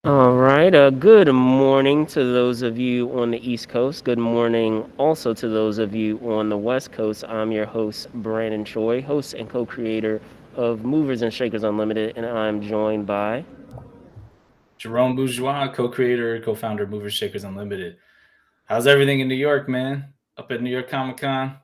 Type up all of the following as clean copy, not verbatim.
All right. Good morning to those of you on the East Coast. Good morning also to those of you on the West Coast. I'm your host, Brandon Choi, host and co creator of Movers and Shakers Unlimited, and I'm joined by. Jerome Bourgeois, co-creator, co-founder of Movers Shakers Unlimited. How's everything in New York, man? Up at New York Comic Con?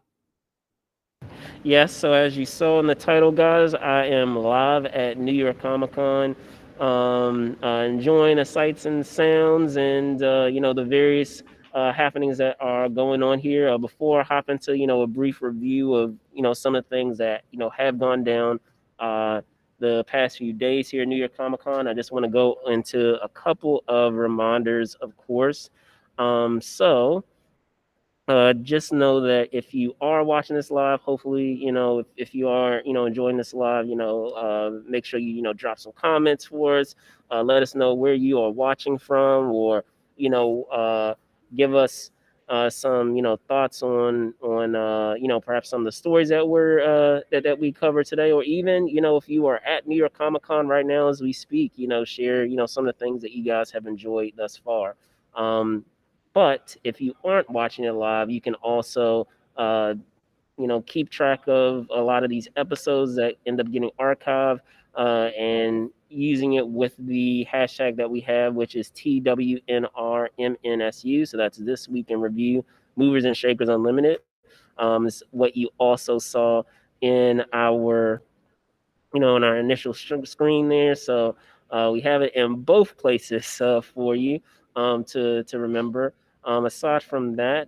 Yes, so as you saw in the title, guys, I am live at New York Comic Con, enjoying the sights and sounds and, the various happenings that are going on here. Before I hop into, a brief review of, some of the things that, have gone down uh, the past few days here at New York Comic Con, I just want to go into a couple of reminders, of course. Just know that if you are watching this live, hopefully, if you are, enjoying this live, make sure you, drop some comments for us. Let us know where you are watching from, or, you know, uh, give us some, thoughts on perhaps some of the stories that that we covered today, or even, if you are at New York Comic Con right now as we speak, share, some of the things that you guys have enjoyed thus far. But if you aren't watching it live, you can also, uh, keep track of a lot of these episodes that end up getting archived and using it with the hashtag that we have, which is TWnRMNSU. So that's This Week in Review, Movers and Shakers Unlimited. Is what you also saw in in our initial screen there. So we have it in both places for you to remember. Aside from that,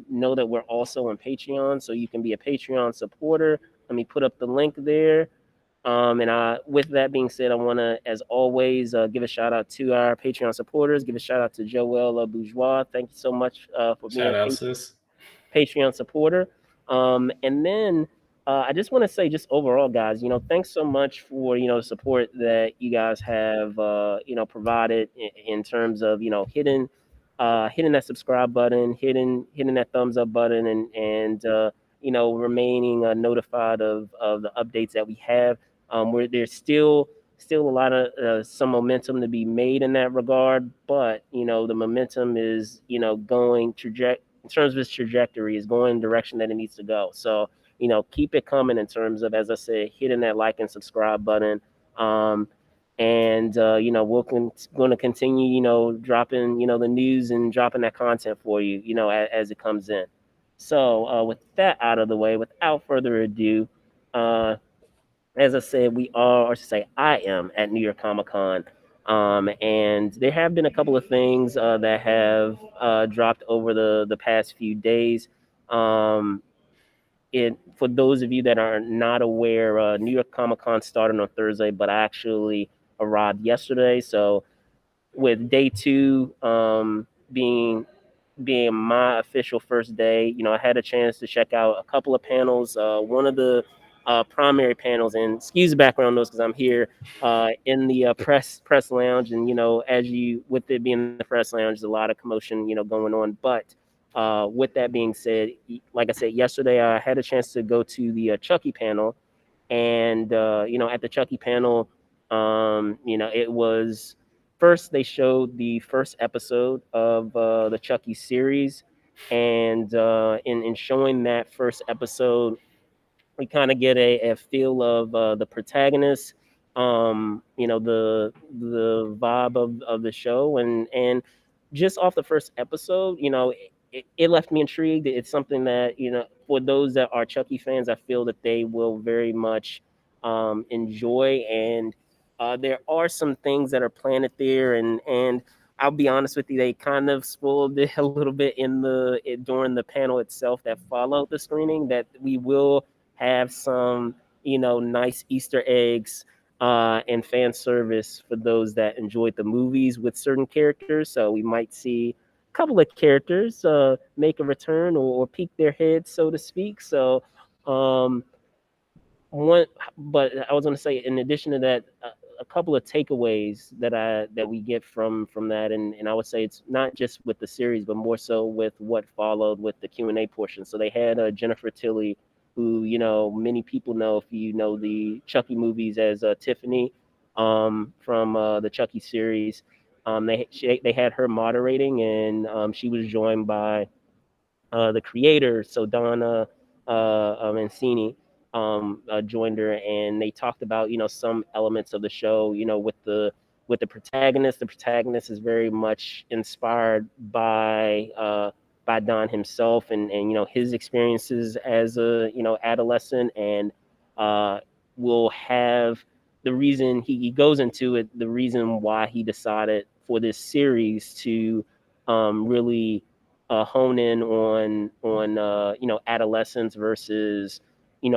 know that we're also on Patreon, so you can be a Patreon supporter. Let me put up the link there. With that being said, I want to, as always, give a shout out to our Patreon supporters. Give a shout out to Joel Bourgeois. Thank you so much for being Shout a out, sis. Patreon supporter. And then I just want to say, just overall, guys, thanks so much for the support that you guys have provided in terms of hitting that subscribe button, hitting that thumbs up button, and remaining notified of the updates that we have. Where there's still a lot of some momentum to be made in that regard, but the momentum is going in terms of its trajectory is going in the direction that it needs to go. So, keep it coming in terms of, as I said, hitting that like and subscribe button. Um, and we're going to continue, dropping, the news and dropping that content for you, as it comes in. So, with that out of the way, without further ado, uh, as I said, we are, or I should say, I am at New York Comic Con. And there have been a couple of things that have dropped over the past few days. Um, for those of you that are not aware, New York Comic Con started on Thursday, but I actually arrived yesterday. So with day two being my official first day, I had a chance to check out a couple of panels. One of the primary panels, and excuse the background noise because I'm here in the press lounge, and as you with it being the press lounge, there's a lot of commotion, going on. But with that being said, like I said yesterday, I had a chance to go to the Chucky panel, and at the Chucky panel, it was first they showed the first episode of the Chucky series, and in showing that first episode, we kind of get a feel of the protagonist, the vibe of the show, and just off the first episode, it left me intrigued. It's something that for those that are Chucky fans, I feel that they will very much enjoy, and there are some things that are planted there, and I'll be honest with you, they kind of spoiled it a little bit during the panel itself that followed the screening, that we will have some, nice Easter eggs and fan service for those that enjoyed the movies with certain characters. So we might see a couple of characters make a return, or peek their heads, so to speak. So, one, but I was going to say, in addition to that, a couple of takeaways that we get from that, and I would say it's not just with the series, but more so with what followed with the Q&A portion. So they had Jennifer Tilly, who many people know if you know the Chucky movies as Tiffany from the Chucky series. They had her moderating, and she was joined by the creator, so Donna Mancini, joined her, and they talked about some elements of the show. With the protagonist. The protagonist is very much inspired by Don himself, and his experiences as a adolescent, and uh, will have the reason he goes into it, the reason why he decided for this series to really hone in on adolescence versus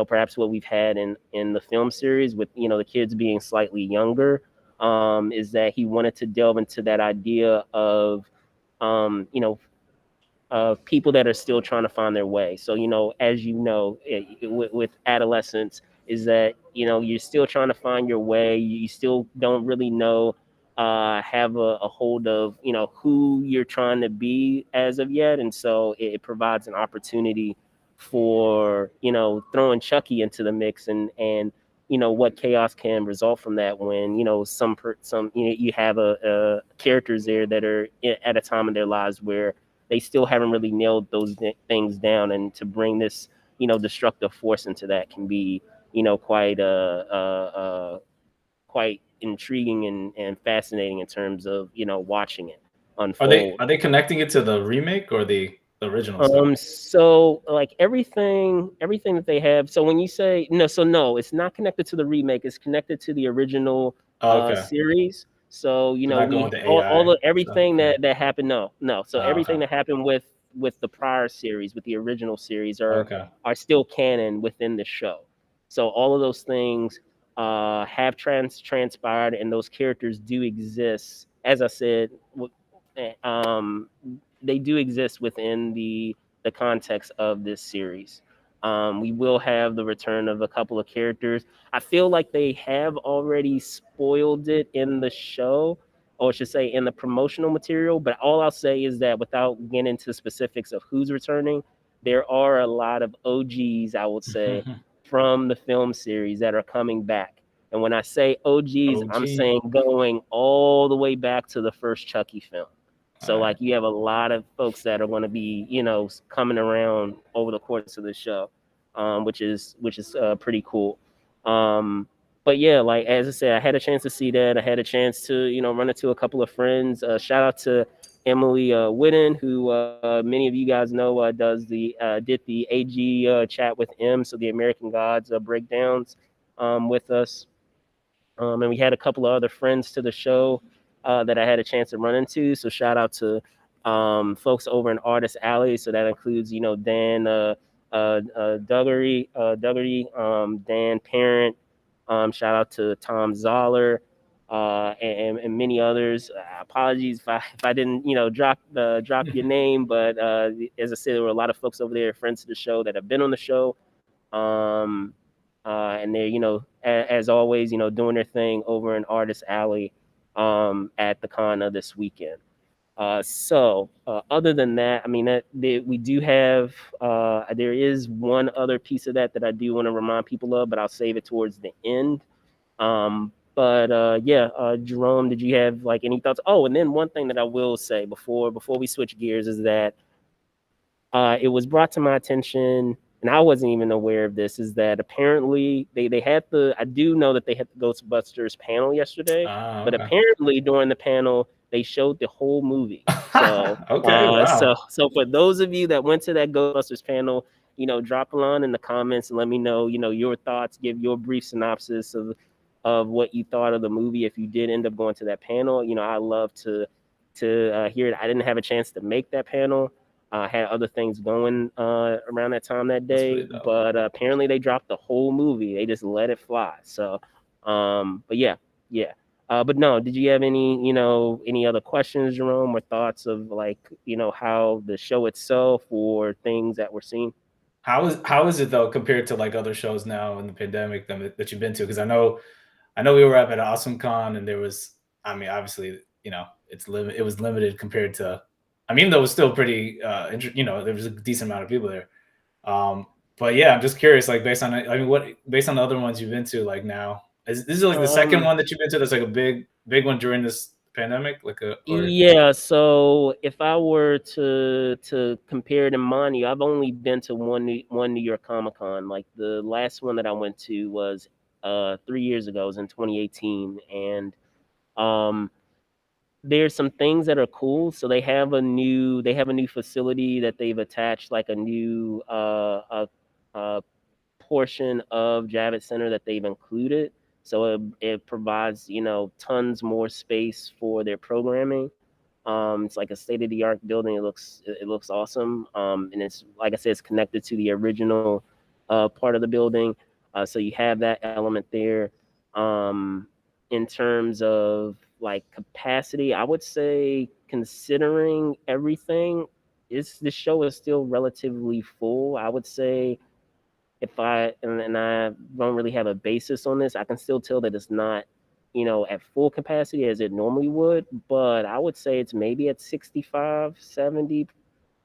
perhaps what we've had in the film series with the kids being slightly younger, is that he wanted to delve into that idea of people that are still trying to find their way. So, as with adolescence, is that you're still trying to find your way. You still don't really know, have a hold of who you're trying to be as of yet, and so it provides an opportunity for throwing Chucky into the mix, and what chaos can result from that when some you have a characters there that are at a time in their lives where they still haven't really nailed those things down, and to bring this destructive force into that can be quite intriguing and fascinating in terms of watching it unfold. Are they connecting it to the remake or the original stuff? So like everything that they have. So when you say no, it's not connected to the remake. It's connected to the original Okay. series. So They're not going we with the all AI the stuff. everything Yeah. that happened. No. So everything Okay. that happened with the prior series, with the original series, Okay. are still canon within the show. So all of those things have transpired, and those characters do exist. As I said, um, they do exist within the context of this series. We will have the return of a couple of characters. I feel like they have already spoiled it in the show, or I should say in the promotional material. But all I'll say is that without getting into specifics of who's returning, there are a lot of OGs, I would say, from the film series that are coming back. And when I say OGs, I'm OG. saying going all the way back to the first Chucky film. All So right. like you have a lot of folks that are going to be coming around over the course of the show, which is pretty cool. But yeah, like as I said, I had a chance to see that. I had a chance to run into a couple of friends. Shout out to Emily Whitten, who many of you guys know did the AG chat with M, so the American Gods breakdowns with us. And we had a couple of other friends to the show that I had a chance to run into. So shout out to folks over in Artist Alley. So that includes, Dan Duggery, Dan Parent. Shout out to Tom Zoller, and many others. Apologies if I didn't, drop your name, but as I said, there were a lot of folks over there, friends of the show that have been on the show. Um, and they're as always doing their thing over in Artist Alley at the con of this weekend. Other than that, I mean we do have there is one other piece of that I do want to remind people of, but I'll save it towards the end. Jerome, did you have like any thoughts? Oh, and then one thing that I will say before we switch gears is that it was brought to my attention, and I wasn't even aware of this, is that apparently they had I do know that they had the Ghostbusters panel yesterday, but Okay. apparently during the panel they showed the whole movie. So Okay. Wow. so for those of you that went to that Ghostbusters panel, drop a line in the comments and let me know, your thoughts, give your brief synopsis of what you thought of the movie if you did end up going to that panel. I love to hear it. I didn't have a chance to make that panel. Had other things going around that time that That's day, pretty dope. but apparently they dropped the whole movie. They just let it fly. So, but yeah. But no, did you have any other questions, Jerome, or thoughts of like, how the show itself or things that we're seeing? How is it though compared to like other shows now in the pandemic that you've been to? Because I know we were up at Awesome Con and there was, I mean, obviously, it was limited compared to, I mean, though it was still pretty, there was a decent amount of people there. But yeah, I'm just curious, like based on the other ones you've been to, like now, this is like the second Um, one that you've been to that's like a big one during this pandemic? Like a or Yeah, so if I were to compare it and mind you, I've only been to one New York Comic Con. Like the last one that I went to was 3 years ago, it was in 2018, and um there's some things that are cool. So they have a new facility that they've attached, like a new a portion of Javits Center that they've included. So it provides, tons more space for their programming. It's like a state of the art building. It looks awesome. And it's, like I said, it's connected to the original part of the building. So you have that element there. In terms of like capacity, I would say, considering everything, this show is still relatively full. I would say, if I don't really have a basis on this, I can still tell that it's not, at full capacity as it normally would, but I would say it's maybe at 65, 70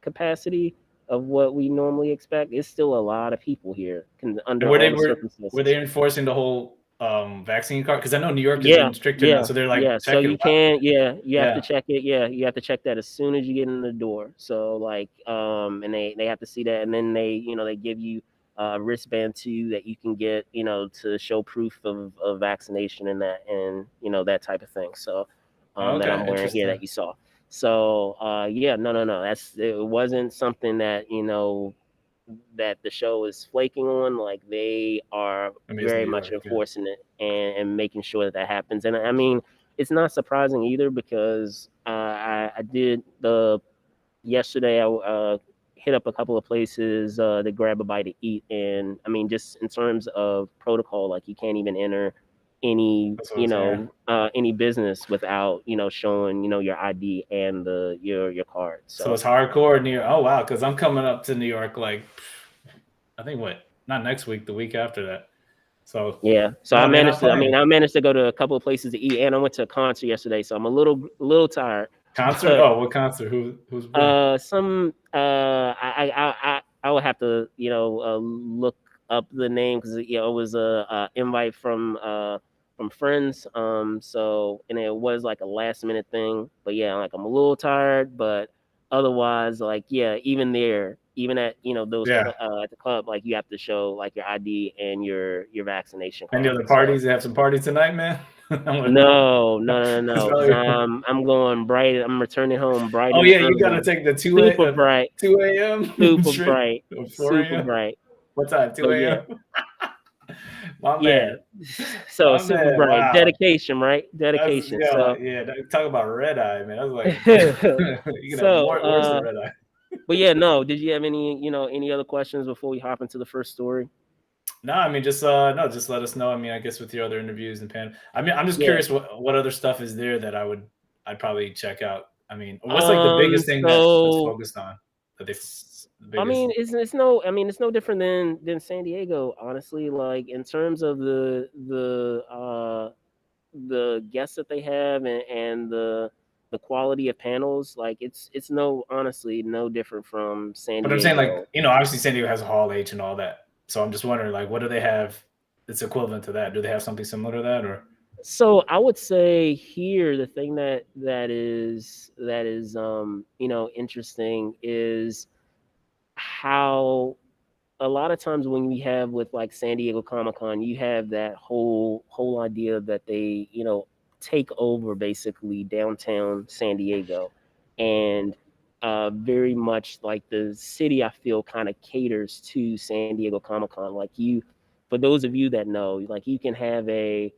capacity of what we normally expect. It's still a lot of people here and under all the were circumstances. they enforcing the whole vaccine card? Because I know New York is Yeah, even stricter now, yeah, so they're like yeah. So checking. you can, yeah, you have to Yeah. check it. Yeah, you have to check that as soon as you get in the door. So like, and they have to see that, and then they give you a wristband too that you can get, to show proof of vaccination and that type of thing. So, that Okay, I'm wearing here interesting. that you saw. So, yeah, no, it wasn't something that that the show is flaking on. Like, they are I mean, it's New very much York. Yeah. enforcing it and making sure that happens. And I mean, it's not surprising either, because I did the yesterday. I hit up a couple of places to grab a bite to eat, and I mean, just in terms of protocol, like, you can't even enter any That's what I was hearing. any business without showing your ID and your card. So So it's hardcore New York. Oh wow, because I'm coming up to New York like I think not next week, the week after that. So yeah, so I no man, I'm managed to. I playing. mean, I managed to go to a couple of places to eat, and I went to a concert yesterday, so I'm a little tired. Concert? But Oh, what concert? Who's playing? some I would have to look up the name, because it was a invite from friends. So, and it was like a last minute thing. But yeah, like, I'm a little tired, but otherwise, like, yeah, even at those Yeah. at the club, like, you have to show like your ID and your vaccination Any card. other So parties? They have some parties tonight, man. I want to know. no, because I'm going bright. I'm returning home bright Oh and yeah, you got to early, take the super bright, 2 a.m. super straight bright, or 4 super a.m. bright. What time? 2 But yeah, a.m. My yeah. man. So My super man. bright, Wow. dedication, right? That's Dedication. yeah, So, yeah. Talk about red eye, man. I was like, you can have so, more worse than red eye. but yeah, no. Did you have any other questions before we hop into the first story? No, I mean just no, just let us know. I mean, I guess with your other interviews and pan. I mean, I'm just Yeah. curious what other stuff is there that I'd probably check out. I mean, what's like the biggest thing that's So, focused on that they the I biggest mean, it's no different than San Diego, honestly. Like, in terms of the guests that they have, and the quality of panels, like, it's honestly no different from San but I'm saying like, Diego. obviously San Diego has a Hall H and all that. So I'm just wondering like what do they have that's equivalent to that? Do they have something similar to that or So I would say here, the thing that is interesting is how a lot of times when we have with like San Diego Comic Con, you have that whole idea that they take over basically downtown San Diego, and very much like the city, I feel, kind of caters to San Diego Comic Con. Like, for those of you that know, like, you can have a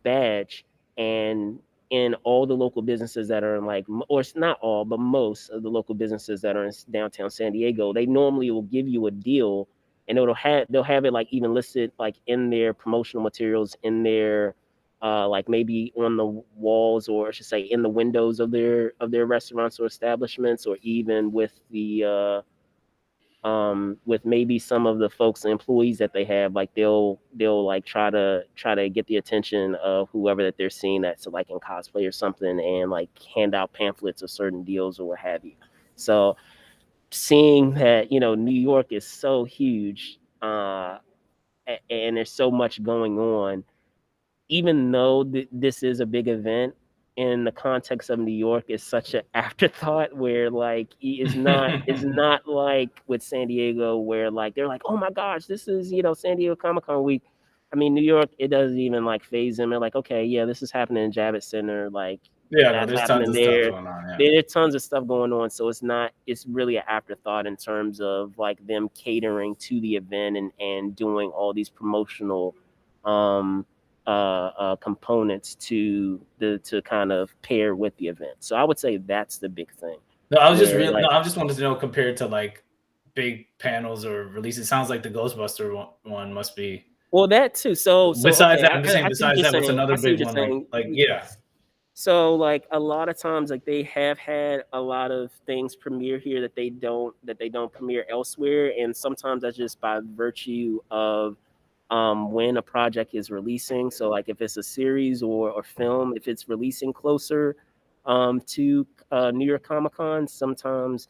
badge, and in all the local businesses that are in, like, or it's not all, but most of the local businesses that are in downtown San Diego, they normally will give you a deal, and they'll have it, like, even listed, like, in their promotional materials, in their like, maybe on the walls, or I should say in the windows of their restaurants or establishments, or even with maybe some of the folks, the employees that they have. Like, they'll like try to get the attention of whoever that they're seeing that's like in cosplay or something, and like hand out pamphlets of certain deals or what have you. So, seeing that New York is so huge, and there's so much going on, even though this is a big event, in the context of New York, is such an afterthought where like it's not like with San Diego where like they're like, oh my gosh, this is San Diego Comic-Con week. I mean, New York, it doesn't even like phase them. They're like, okay, yeah, this is happening in Javits Center, like Yeah, no, that's there's tons happening of stuff there. going on. Yeah. There's tons of stuff going on, so it's really an afterthought in terms of like them catering to the event and doing all these promotional um components to kind of pair with the event. So I would say that's the big thing. No, I was just Where real. No, like, I just wanted to know compared to like big panels or releases. It sounds like the Ghostbuster one must be. well, that too. So Besides okay, that, I'm just saying. I see what Besides you're that, what's saying. another I see big what you're one? saying. Yeah. So like a lot of times, like they have had a lot of things premiere here that they don't premiere elsewhere, and sometimes that's just by virtue of when a project is releasing. So like if it's a series or film, if it's releasing closer to New York Comic Con, sometimes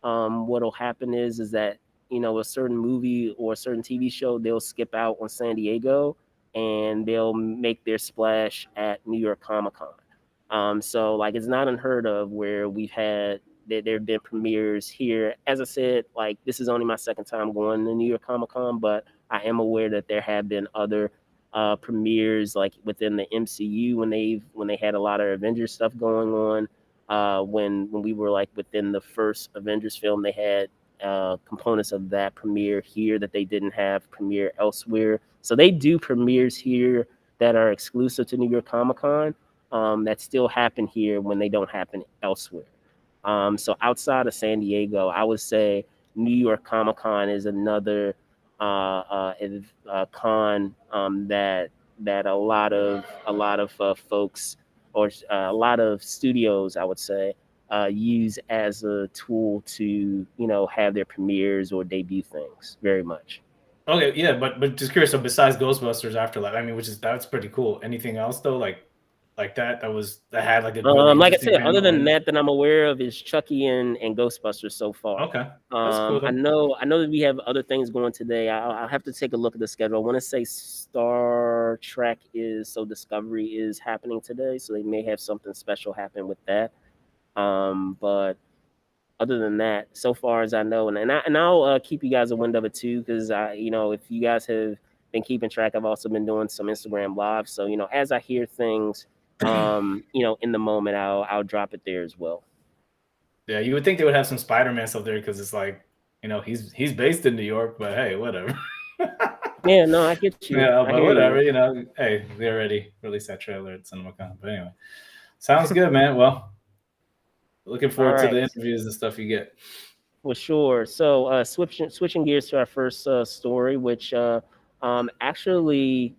what'll happen is that a certain movie or a certain TV show, they'll skip out on San Diego and they'll make their splash at New York Comic Con. So like it's not unheard of where we've had there have been premieres here. As I said, like this is only my second time going to New York Comic Con, but I am aware that there have been other premieres like within the MCU when they had a lot of Avengers stuff going on. When we were like within the first Avengers film, they had components of that premiere here that they didn't have premiere elsewhere. So they do premieres here that are exclusive to New York Comic Con that still happen here when they don't happen elsewhere. So outside of San Diego, I would say New York Comic Con is another con that a lot of folks or a lot of studios, I would say, use as a tool to have their premieres or debut things. Very much. Okay, yeah, but just curious. So besides Ghostbusters Afterlife, I mean, that's pretty cool. Anything else though, like that had like a really Like I interesting said, other panel? than that I'm aware of is Chucky and Ghostbusters so far. Okay, that's cool I though. know that we have other things going today. I'll have to take a look at the schedule. I want to say Star Trek Discovery is happening today, so they may have something special happen with that. But other than that, so far as I know, and I'll keep you guys a wind of it too, because if you guys have been keeping track, I've also been doing some Instagram live. So as I hear things, in the moment, I'll drop it there as well. Yeah, you would think they would have some Spider-Man stuff there because it's like, he's based in New York, but hey, whatever. Yeah, no, I get you. Yeah, I but hear whatever, you. hey, they already released that trailer at CinemaCon. But anyway, sounds good, man. Well, looking All forward to the right, interviews and stuff you get. for sure. So switching gears to our first story, which actually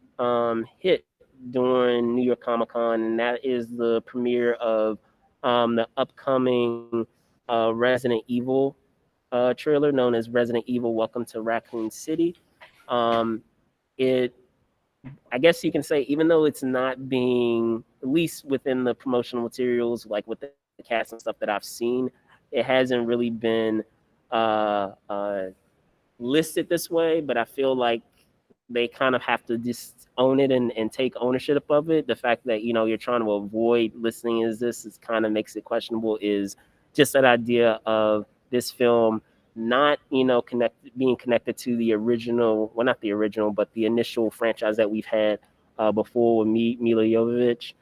hit during New York Comic Con, and that is the premiere of the upcoming Resident Evil trailer known as Resident Evil Welcome to Raccoon City. Um, it, I guess you can say, even though it's not being, at least within the promotional materials, like with the cast and stuff that I've seen, it hasn't really been uh, uh, listed this way, but I feel like they kind of have to just own it and take ownership of it. The fact that you're trying to avoid listing as this is kind of makes it questionable. Is just that idea of this film not being connected to the original, well, not the original, but the initial franchise that we've had before with Mila Jovovich.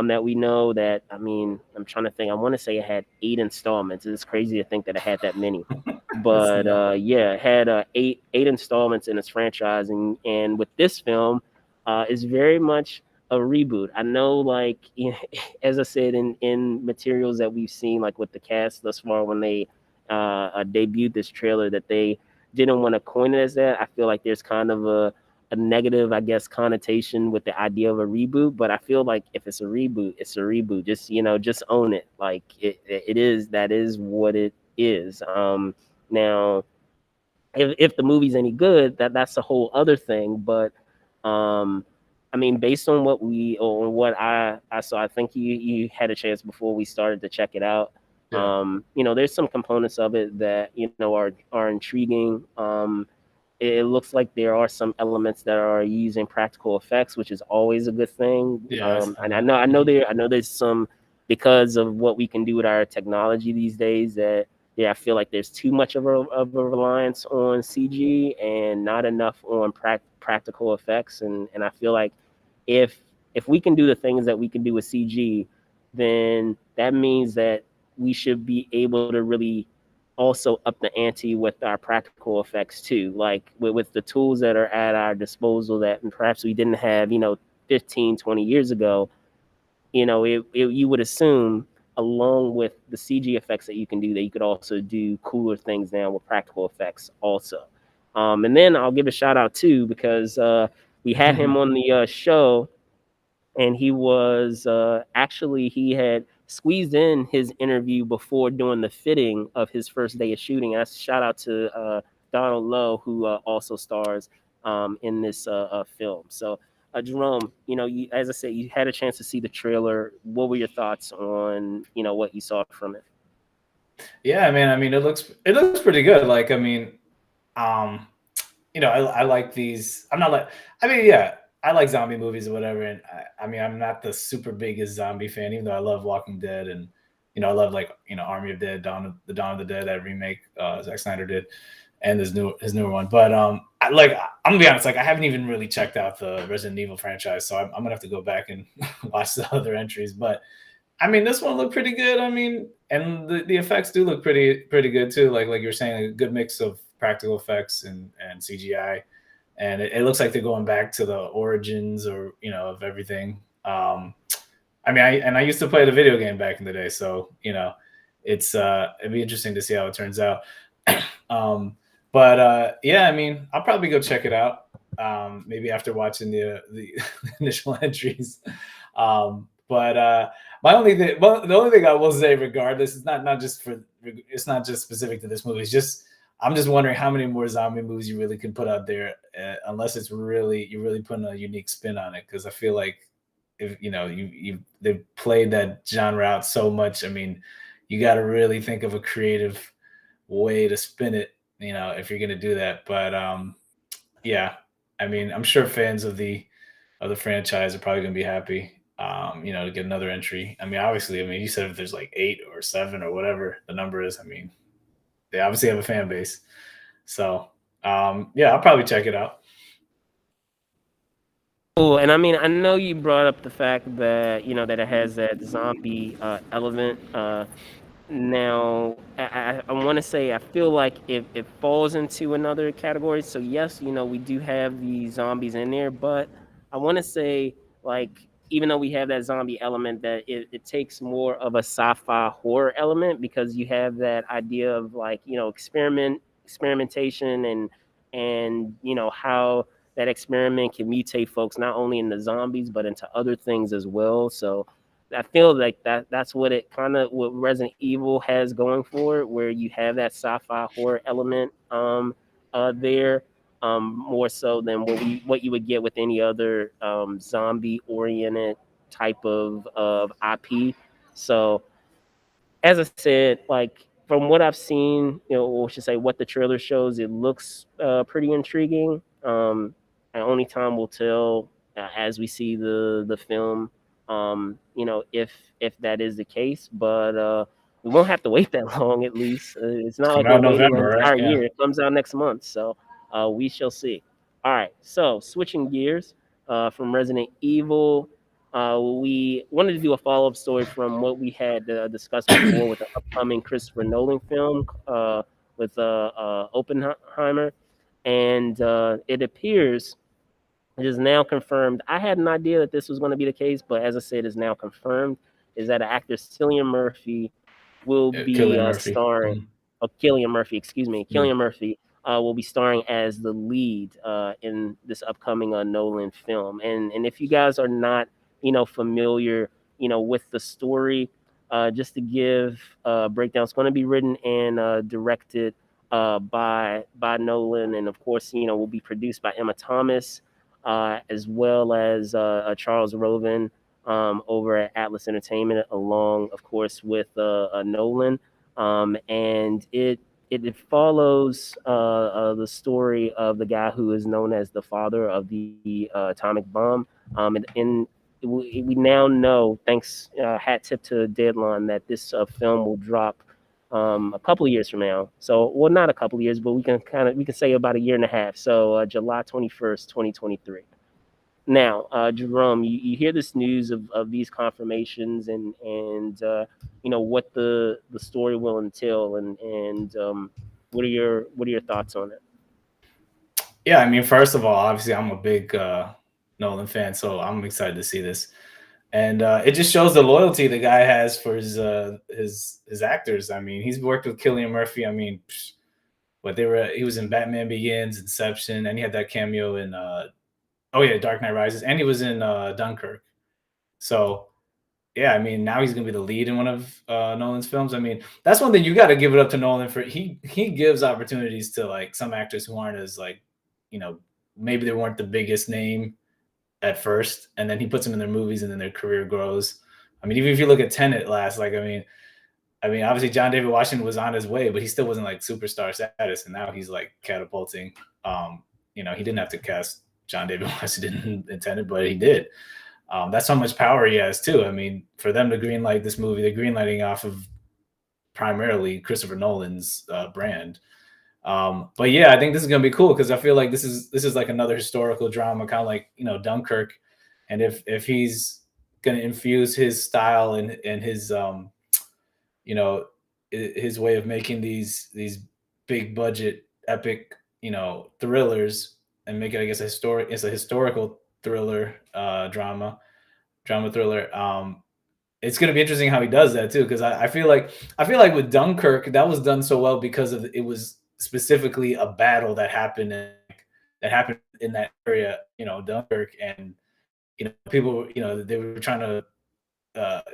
That we know that, I mean, I'm trying to think. I want to say it had 8 installments. It's crazy to think that it had that many, That's but nuts. yeah, it had eight installments in its franchise, and with this film, is very much a reboot. I know, like as I said in materials that we've seen, like with the cast thus far, when they debuted this trailer, that they didn't want to coin it as that. I feel like there's kind of a negative, I guess, connotation with the idea of a reboot. But I feel like if it's a reboot, it's a reboot. Just own it. Like it is. That is what it is. Now, if the movie's any good, that's a whole other thing. But um, I mean, based on what I saw, I think you had a chance before we started to check it out. Yeah. There's some components of it that are intriguing. it looks like there are some elements that are using practical effects, which is always a good thing. Yeah, And I know there's some, because of what we can do with our technology these days, that yeah, I feel like there's too much of a reliance on CG and not enough on practical effects. And I feel like if if we can do the things that we can do with CG, then that means that we should be able to really also up the ante with our practical effects too, like with the tools that are at our disposal that perhaps we didn't have, 15, 20 years ago. You would assume, along with the CG effects that you can do, that you could also do cooler things now with practical effects also. And then I'll give a shout out too, because we had him on the show, and he was actually, he had squeezed in his interview before doing the fitting of his first day of shooting. I shout out to Donald Lowe, who also stars in this film. So Jerome, as I said, you had a chance to see the trailer. What were your thoughts on what you saw from it? Yeah, man. I mean, it looks pretty good. Like, I mean, um, I like these. I'm not like, I mean, yeah, I like zombie movies or whatever. And I mean, I'm not the super biggest zombie fan, even though I love Walking Dead and, I love like, Army of Dead, Dawn of the Dead, that remake Zack Snyder did, and his newer one. But I'm gonna be honest, like I haven't even really checked out the Resident Evil franchise, so I'm gonna have to go back and watch the other entries. But I mean, this one looked pretty good. I mean, and the effects do look pretty good too. Like you're saying, a good mix of practical effects and CGI, and it looks like they're going back to the origins, or of everything. I mean, I used to play the video game back in the day, so it'd be interesting to see how it turns out. um, but yeah, I mean, I'll probably go check it out. Maybe after watching the initial entries. But the only thing I will say, regardless, is not just for, it's not just specific to this movie. It's just, I'm just wondering how many more zombie movies you really can put out there, unless it's really, you're really putting a unique spin on it. Because I feel like, if they've played that genre out so much. I mean, you got to really think of a creative way to spin it, if you're gonna do that. But yeah, I mean, I'm sure fans of the franchise are probably gonna be happy, to get another entry. I mean, obviously, I mean, you said if there's like 8 or 7 or whatever the number is, I mean, they obviously have a fan base. So yeah, I'll probably check it out. Cool. And I mean, I know you brought up the fact that that it has that zombie element. Now, I want to say, I feel like it falls into another category. So yes, we do have the zombies in there, but I want to say, like, even though we have that zombie element, that it takes more of a sci-fi horror element, because you have that idea of, like, experimentation, and how that experiment can mutate folks not only into zombies but into other things as well. So I feel like that's what it kind of, what Resident Evil has going for it, where you have that sci-fi horror element there, more so than what you would get with any other zombie oriented type of IP. So as I said, like, from what I've seen, or should say what the trailer shows, it looks pretty intriguing. And only time will tell as we see the film, if that is the case. But we won't have to wait that long. At least it's It's not like coming we're out in waiting an November, right? entire Yeah. year. It comes out next month, so we shall see. All right, so switching gears from Resident Evil, we wanted to do a follow up story from what we had discussed before with the upcoming Christopher Nolan film with Oppenheimer. And it appears, it is now confirmed. I had an idea that this was going to be the case, but as I said, it's now confirmed. Is that actor Cillian Murphy will Yeah, be Cillian Murphy. starring? Mhm. Oh, Cillian Murphy, excuse me. Mhm. Cillian Murphy will be starring as the lead in this upcoming Nolan film. And if you guys are not familiar with the story, just to give a breakdown, it's going to be written and directed by Nolan, and of course will be produced by Emma Thomas, as well as Charles Roven over at Atlas Entertainment, along, of course, with Nolan. And it it follows the story of the guy who is known as the father of the atomic bomb. And we now know, thanks hat tip to Deadline, that this film will drop a couple of years from now. So, well, not a couple of years, but we can say about a year and a half. So, July 21st, 2023. Now, Jerome, you hear this news of these confirmations and what the story will entail, and what are your thoughts on it? Yeah, I mean, first of all, obviously, I'm a big Nolan fan, so I'm excited to see this, and it just shows the loyalty the guy has for his actors. I mean, he's worked with Cillian Murphy. I mean, what they were he was in Batman Begins, Inception, and he had that cameo in oh yeah, Dark Knight Rises, and he was in Dunkirk. So yeah, I mean, now he's gonna be the lead in one of Nolan's films. I mean, that's one thing you got to give it up to Nolan for. He gives opportunities to like some actors who aren't as like, you know, maybe they weren't the biggest name at first, and then he puts them in their movies, and then their career grows. I mean, even if you look at Tenet last, like, I mean, obviously John David Washington was on his way, but he still wasn't like superstar status, and now he's like catapulting. You know, he didn't have to cast John David Washington in Tenet, but he did. That's how much power he has too. I mean, for them to greenlight this movie, they're greenlighting off of primarily Christopher Nolan's brand. But yeah, I think this is gonna be cool because I feel like this is like another historical drama, kind of like, you know, Dunkirk. And if he's gonna infuse his style and his you know, his way of making these big budget epic, you know, thrillers and make it, I guess, it's a historical thriller drama thriller. It's going to be interesting how he does that too, because I feel like with Dunkirk that was done so well because of it was specifically a battle that happened in that area, you know, Dunkirk, and you know people, you know, they were trying to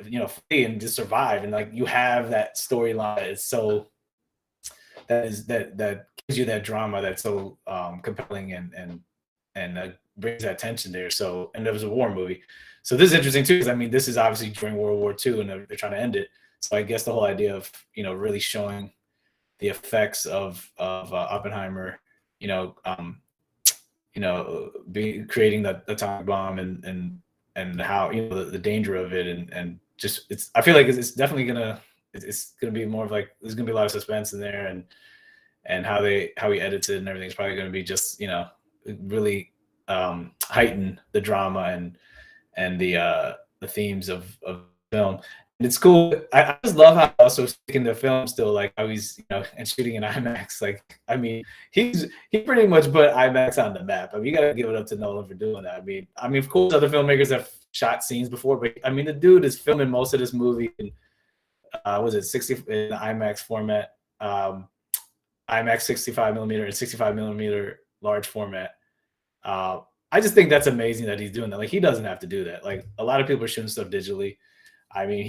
you know, flee and just survive, and like you have that storyline that is so that gives you that drama that's so compelling and brings that tension there. So, and it was a war movie. So this is interesting too, because I mean, this is obviously during World War II, and they're trying to end it. So I guess the whole idea of, you know, really showing the effects of Oppenheimer, you know, creating the atomic bomb and how, you know, the danger of it, and just it's, I feel like it's definitely it's gonna be more of like, there's gonna be a lot of suspense in there, and how he edits it and everything's probably gonna be just, you know, really heighten the drama and the themes of film. And it's cool. I just love how also sticking to film still, like how he's, you know, and shooting in IMAX. Like, I mean, he pretty much put IMAX on the map. I mean, you gotta give it up to Nolan for doing that. I mean, of course, other filmmakers have shot scenes before, but I mean, the dude is filming most of this movie in was it 60 in IMAX format, IMAX 65 millimeter and 65 millimeter large format. I just think that's amazing that he's doing that. Like, he doesn't have to do that. Like, a lot of people are shooting stuff digitally. I mean,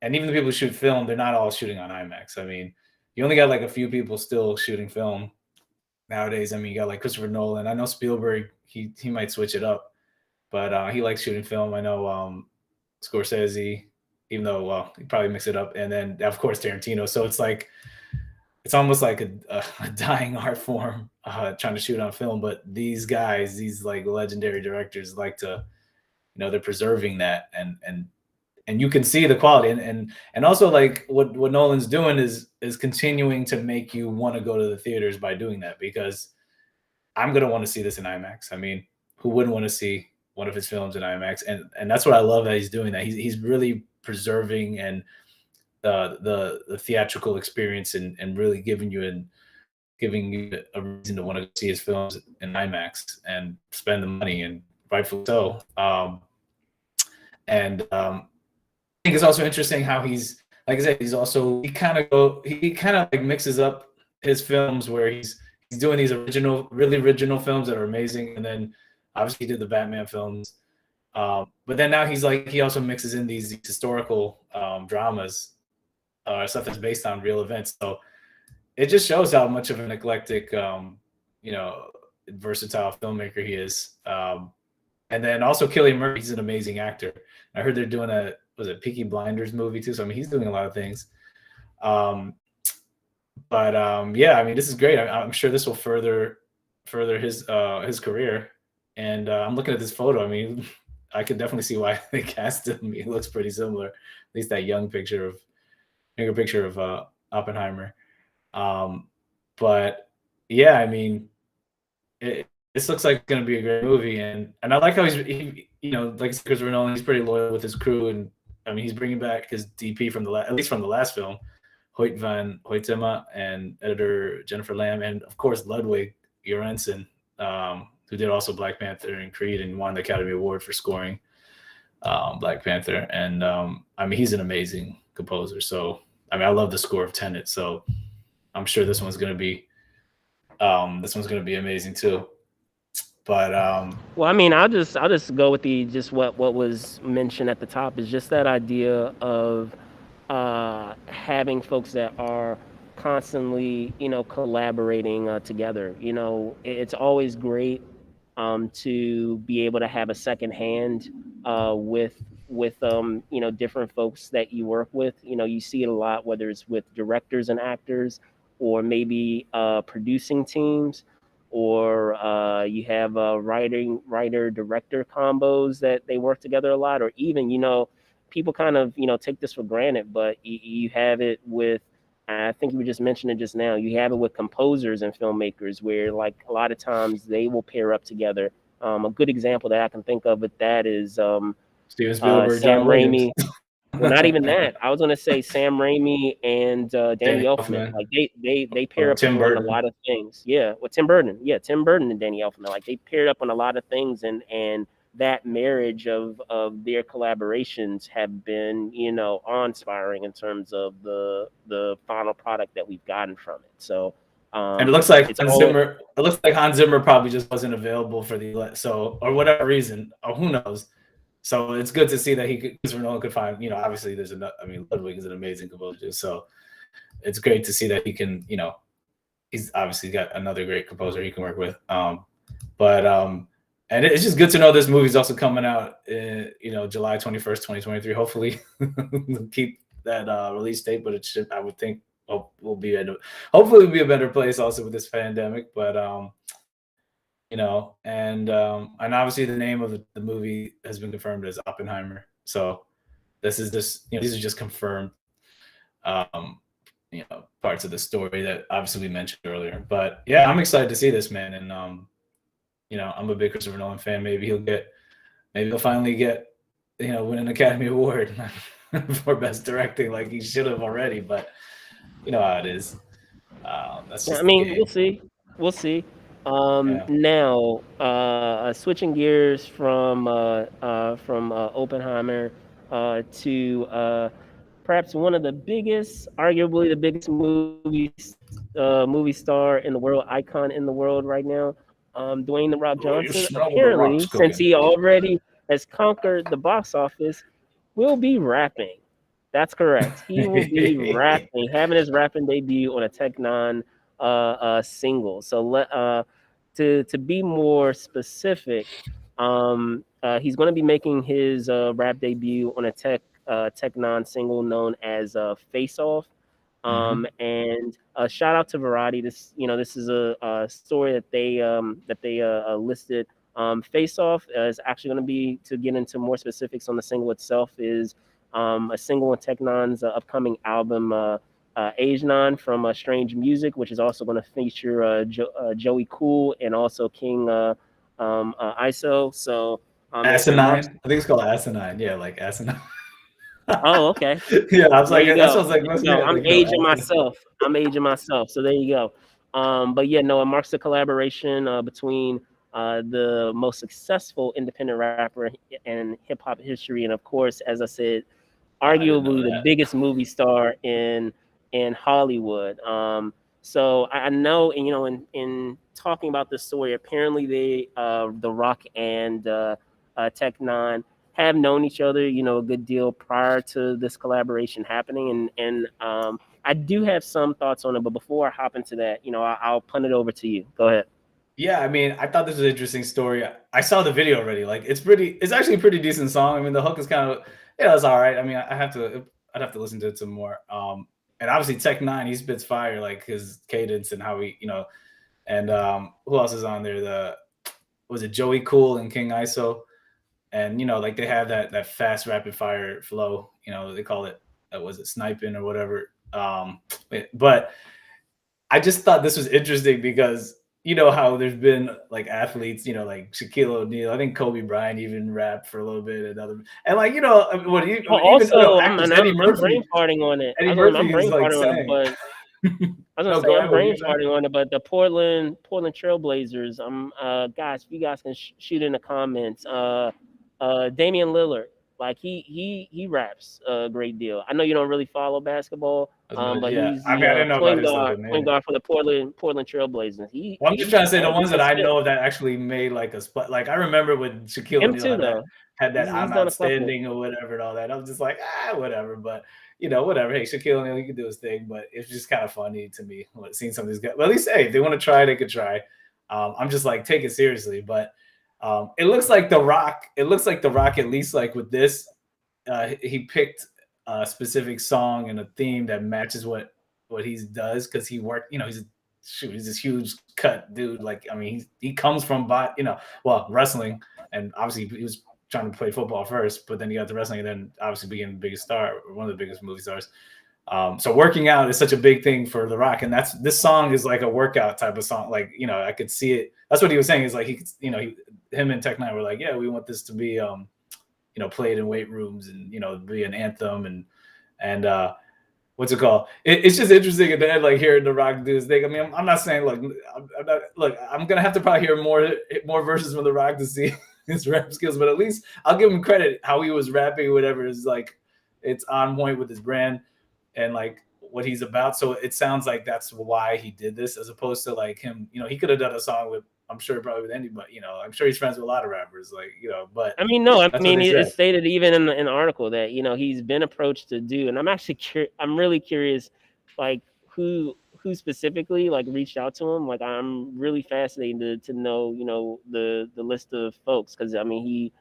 and even the people who shoot film, they're not all shooting on IMAX. I mean, you only got like a few people still shooting film nowadays. I mean, you got like Christopher Nolan. I know Spielberg, he might switch it up, but he likes shooting film. I know Scorsese, even though, well, he probably mix it up. And then of course Tarantino. So it's like, it's almost like a dying art form, trying to shoot on film. But these guys, these like legendary directors, like to, you know, they're preserving that, and you can see the quality, and also like what Nolan's doing is continuing to make you want to go to the theaters by doing that, because I'm gonna want to see this in IMAX. I mean, who wouldn't want to see one of his films in IMAX? And that's what I love that he's doing. That he's really preserving and the theatrical experience, and really giving you a reason to want to see his films in IMAX and spend the money, and rightfully so. And I think it's also interesting how he's, like I said, he kind of like mixes up his films where he's doing these really original films that are amazing, and then obviously he did the Batman films. But then now he also mixes in these historical dramas, stuff that's based on real events. So it just shows how much of an eclectic, you know, versatile filmmaker he is. And then also Cillian Murphy, he's an amazing actor. I heard they're doing was it Peaky Blinders movie too? So I mean, he's doing a lot of things. But But yeah, I mean, this is great. I'm sure this will further his career. And I'm looking at this photo. I mean, I could definitely see why they cast him. He looks pretty similar. At least that younger picture of Oppenheimer. But yeah, I mean, this looks like it's going to be a great movie, and I like how you know, like Christopher Nolan, he's pretty loyal with his crew, and I mean, he's bringing back his DP from at least from the last film, Hoyt van Hoytema, and editor Jennifer Lamb, and of course Ludwig Göransson, who did also Black Panther and Creed, and won the Academy Award for scoring Black Panther. And I mean, he's an amazing composer. So I mean, I love the score of Tenet. So I'm sure this one's going to be amazing too. But well, I mean, I'll just go with what was mentioned at the top, is just that idea of having folks that are constantly, collaborating together. It's always great to be able to have a second hand with different folks that you work with. You see it a lot, whether it's with directors and actors, or maybe producing teams, or you have writer director combos that they work together a lot, or even people kind of take this for granted, but you have it with, I think you were just mentioning just now, you have it with composers and filmmakers, where like a lot of times they will pair up together. A good example that I can think of with that is Steven Spielberg, Sam John Raimi. Williams. Well, not even that. I was gonna say Sam Raimi and Danny Elfman. Like they pair up Tim on Burton. a lot of things. Yeah, well, Tim Burton. Yeah, Tim Burton and Danny Elfman. Like they paired up on a lot of things, and that marriage of their collaborations have been awe-inspiring in terms of the final product that we've gotten from it. So and it looks like Zimmer. It looks like Hans Zimmer probably just wasn't available for or whatever reason, or who knows. So it's good to see that Christopher Nolan could find, obviously there's Ludwig is an amazing composer. So it's great to see that he can, he's obviously got another great composer he can work with. And it's just good to know this movie's also coming out, July 21st, 2023. Hopefully keep that release date, but it should, I would think, hopefully it'll be a better place also with this pandemic. But and obviously the name of the movie has been confirmed as Oppenheimer. So this is just, these are just confirmed, parts of the story that obviously we mentioned earlier. But yeah, I'm excited to see this, man. And I'm a big Christopher Nolan fan. Maybe he'll finally get, win an Academy Award for Best Directing, like he should have already. But you know how it is. That's just we'll see. Now, switching gears from Oppenheimer to perhaps one of the biggest, arguably the biggest movie star in the world, icon in the world right now, Dwayne "The Rock" Johnson. Apparently, since he already has conquered the box office, will be rapping. That's correct. He will be rapping, having his rapping debut on a Tech Nine single. So to be more specific, he's going to be making his rap debut on a Tech Nine single known as "Face Off." And shout out to Variety. This is a story that they listed. Face Off is actually going to be, to get into more specifics on the single itself, is a single on Tech Nine's upcoming album, Age 9 from Strange Music, which is also going to feature Joey Cool and also King ISO. So Asinine. I think it's called Asinine. Yeah, like Asinine. Oh, okay. Yeah, I was like, that sounds like. I'm aging myself. So there you go. But yeah, no, it marks the collaboration between the most successful independent rapper in hip hop history, and of course, as I said, arguably the biggest movie star in Hollywood. So I know, and in talking about this story, apparently The Rock and Tech Nine have known each other, a good deal prior to this collaboration happening. And I do have some thoughts on it, but before I hop into that, I'll punt it over to you. Go ahead. Yeah, I mean, I thought this was an interesting story. I saw the video already. Like, it's actually a pretty decent song. I mean, the hook is kind of, it's all right. I mean, I'd have to listen to it some more. and obviously Tech-9, he spits fire, like his cadence and how he, and who else is on there? Was it Joey Cool and King ISO? And like they have that fast rapid fire flow. They call it was it sniping or whatever. But I just thought this was interesting because how there's been like athletes, like Shaquille O'Neal. I think Kobe Bryant even rapped for a little bit, and like what Well, even also, actors, Eddie I'm brain Murphy. farting on it. Eddie I'm Murphy is brain like farting on it, saying, but I was gonna "No, say go I'm ahead. What were brain you saying?" farting on it, but the Portland Trailblazers. Guys, if you guys can shoot in the comments. Damian Lillard, like he raps a great deal. I know you don't really follow basketball, but Yeah, he's I the mean, I didn't know about his stuff, but point man. guard for the Portland Trailblazers. Well, I'm just trying to say the He ones that can I spit. know that actually made like a spot. Like I remember when Shaquille Him O'Neal too, had that though. had that He's I'm done a couple. outstanding or whatever and all that. I was just like, whatever. But whatever. Hey, Shaquille O'Neal, he could do his thing, but it's just kind of funny to me seeing some of these guys. But at least, hey, if they want to try, they could try. I'm just like, take it seriously. But it looks like The Rock. It looks like The Rock, at least like with this, he picked a specific song and a theme that matches what he does because he worked. He's this huge cut dude. Like, I mean, he comes from wrestling, and obviously he was trying to play football first, but then he got to wrestling, and then obviously became the biggest star, one of the biggest movie stars. So working out is such a big thing for The Rock, and this song is like a workout type of song. Like, I could see it. That's what he was saying. Is like him and Tech-9 were like, yeah, we want this to be played in weight rooms and be an anthem and what's it called? It's just interesting at the end, like hearing The Rock do his thing. I mean, I'm not saying like I'm not look. I'm gonna have to probably hear more verses from The Rock to see his rap skills, but at least I'll give him credit. How he was rapping, whatever, is like it's on point with his brand and like what he's about. So it sounds like that's why he did this, as opposed to like him. He could have done a song with. I'm sure probably with anybody. I'm sure he's friends with a lot of rappers. Like but I mean, no, I that's what mean they said. it's stated even in the article that he's been approached to do, and I'm actually I'm really curious, like who specifically like reached out to him. Like I'm really fascinated to know the list of folks, because I mean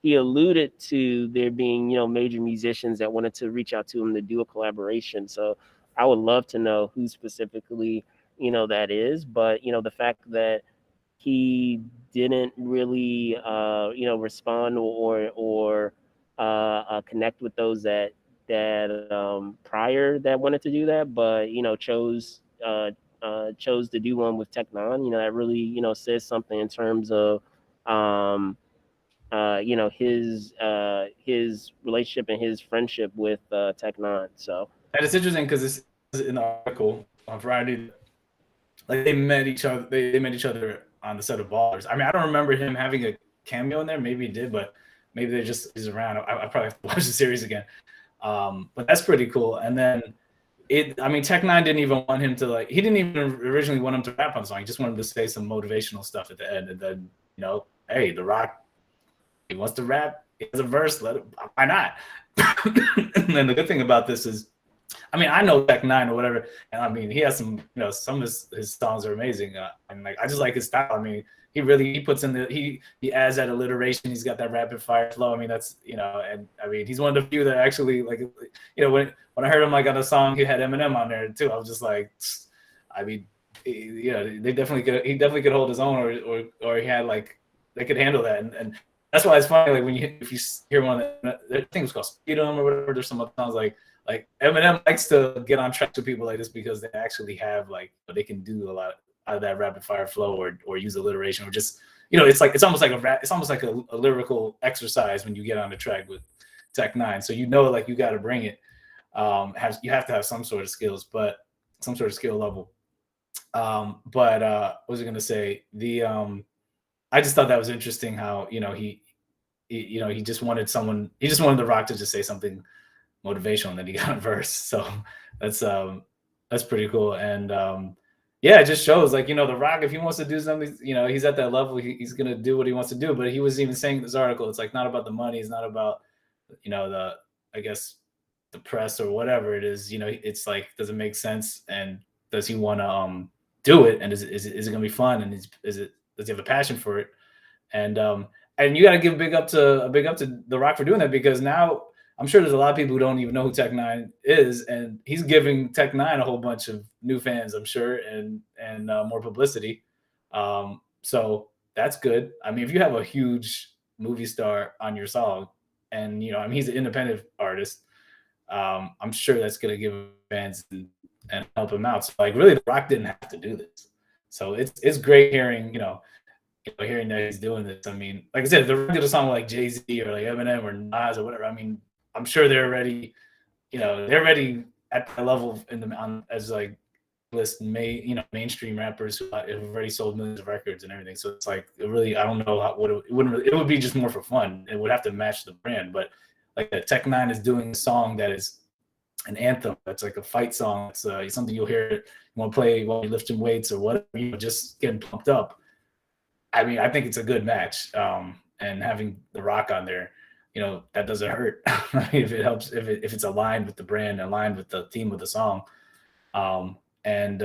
he alluded to there being major musicians that wanted to reach out to him to do a collaboration. So I would love to know who specifically that is. But the fact that he didn't really respond or connect with those that prior that wanted to do that, but chose to do one with Tech-9. That really says something in terms of his relationship and his friendship with Tech-9. So, and it's interesting because this is in the article on Friday. Like they met each other. They met each other on the set of Ballers. I mean, I don't remember him having a cameo in there. Maybe he did, but maybe he's around. I probably have to watch the series again. But that's pretty cool. And then Tech-9 didn't even want him to like. He didn't even originally want him to rap on the song. He just wanted to say some motivational stuff at the end. And then hey, The Rock, he wants to rap. He has a verse. Let it. Why not? And then the good thing about this is, I mean, I know Tech-9 or whatever, and I mean, he has some, some of his songs are amazing, and like I just like his style. I mean, he puts in he adds that alliteration. He's got that rapid fire flow. I mean, that's and I mean, he's one of the few that actually like, when I heard him like on a song, he had Eminem on there too. I was just like, I mean, he definitely could hold his own, or he had like they could handle that, and that's why it's funny. Like if you hear one of the things called Speed 'em or whatever, there's some other songs like Eminem likes to get on track with people like this because they actually have they can do a lot of that rapid fire flow or use alliteration or just it's almost like a lyrical exercise when you get on the track with Tech-9. So like you got to bring it. You have to have some sort of skills, but some sort of skill level. But what was I gonna say? I just thought that was interesting how he just wanted The Rock to just say something motivational, and then he got a verse. So that's pretty cool. And yeah, it just shows like The Rock, if he wants to do something, he's at that level, he's gonna do what he wants to do. But he was even saying in this article, it's like not about the money, it's not about the, I guess, the press or whatever it is. It's like, does it make sense, and does he want to do it, and is it gonna be fun, and does he have a passion for it? And you got to give a big up to The Rock for doing that, because now I'm sure there's a lot of people who don't even know who Tech-9 is, and he's giving Tech-9 a whole bunch of new fans, I'm sure, and more publicity. So that's good. I mean, if you have a huge movie star on your song, and I mean, he's an independent artist, I'm sure that's gonna give fans and help him out. So like, really, The Rock didn't have to do this. So it's great hearing hearing that he's doing this. I mean, like I said, if The Rock did a song like Jay-Z or like Eminem or Nas or whatever, I mean, I'm sure they're already, they're already at the level as like list mainstream rappers who have already sold millions of records and everything. So it's like, I don't know it would be just more for fun. It would have to match the brand, but like Tech-9 is doing a song that is an anthem. That's like a fight song. It's something you'll hear, you want to play while you're lifting weights or whatever, just getting pumped up. I mean, I think it's a good match. And having The Rock on there, that doesn't hurt. If it helps, if it's aligned with the brand, aligned with the theme of the song. I just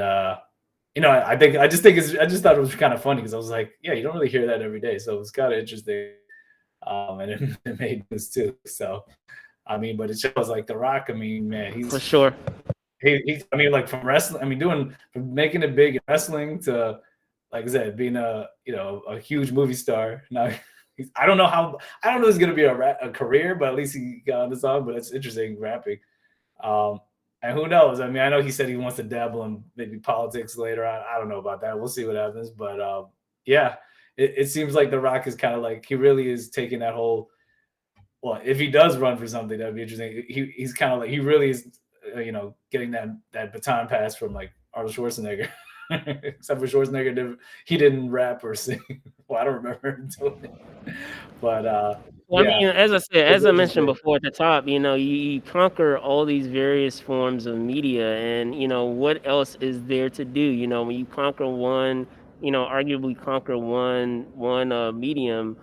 thought it was kind of funny because I was like, yeah, you don't really hear that every day. So it was kind of interesting. And it made news too. So, I mean, but it shows like The Rock, I mean, man, he's for sure. I mean, like from wrestling, I mean, from making it big in wrestling to, like I said, being a huge movie star. Now, I don't know if it's gonna be a career, but at least he got on the song. But it's interesting rapping. And who knows? I mean, I know he said he wants to dabble in maybe politics later on. I don't know about that. We'll see what happens. But yeah, it seems like The Rock is kind of like, he really is taking that whole. Well, if he does run for something, that'd be interesting. He's kind of like, he really is, getting that baton pass from like Arnold Schwarzenegger. Except for Schwarzenegger, he didn't rap or sing. Well, I don't remember him doing it. But Well, yeah. I mean, as I mentioned before at the top, you conquer all these various forms of media, and what else is there to do? When you conquer one, arguably conquer one medium,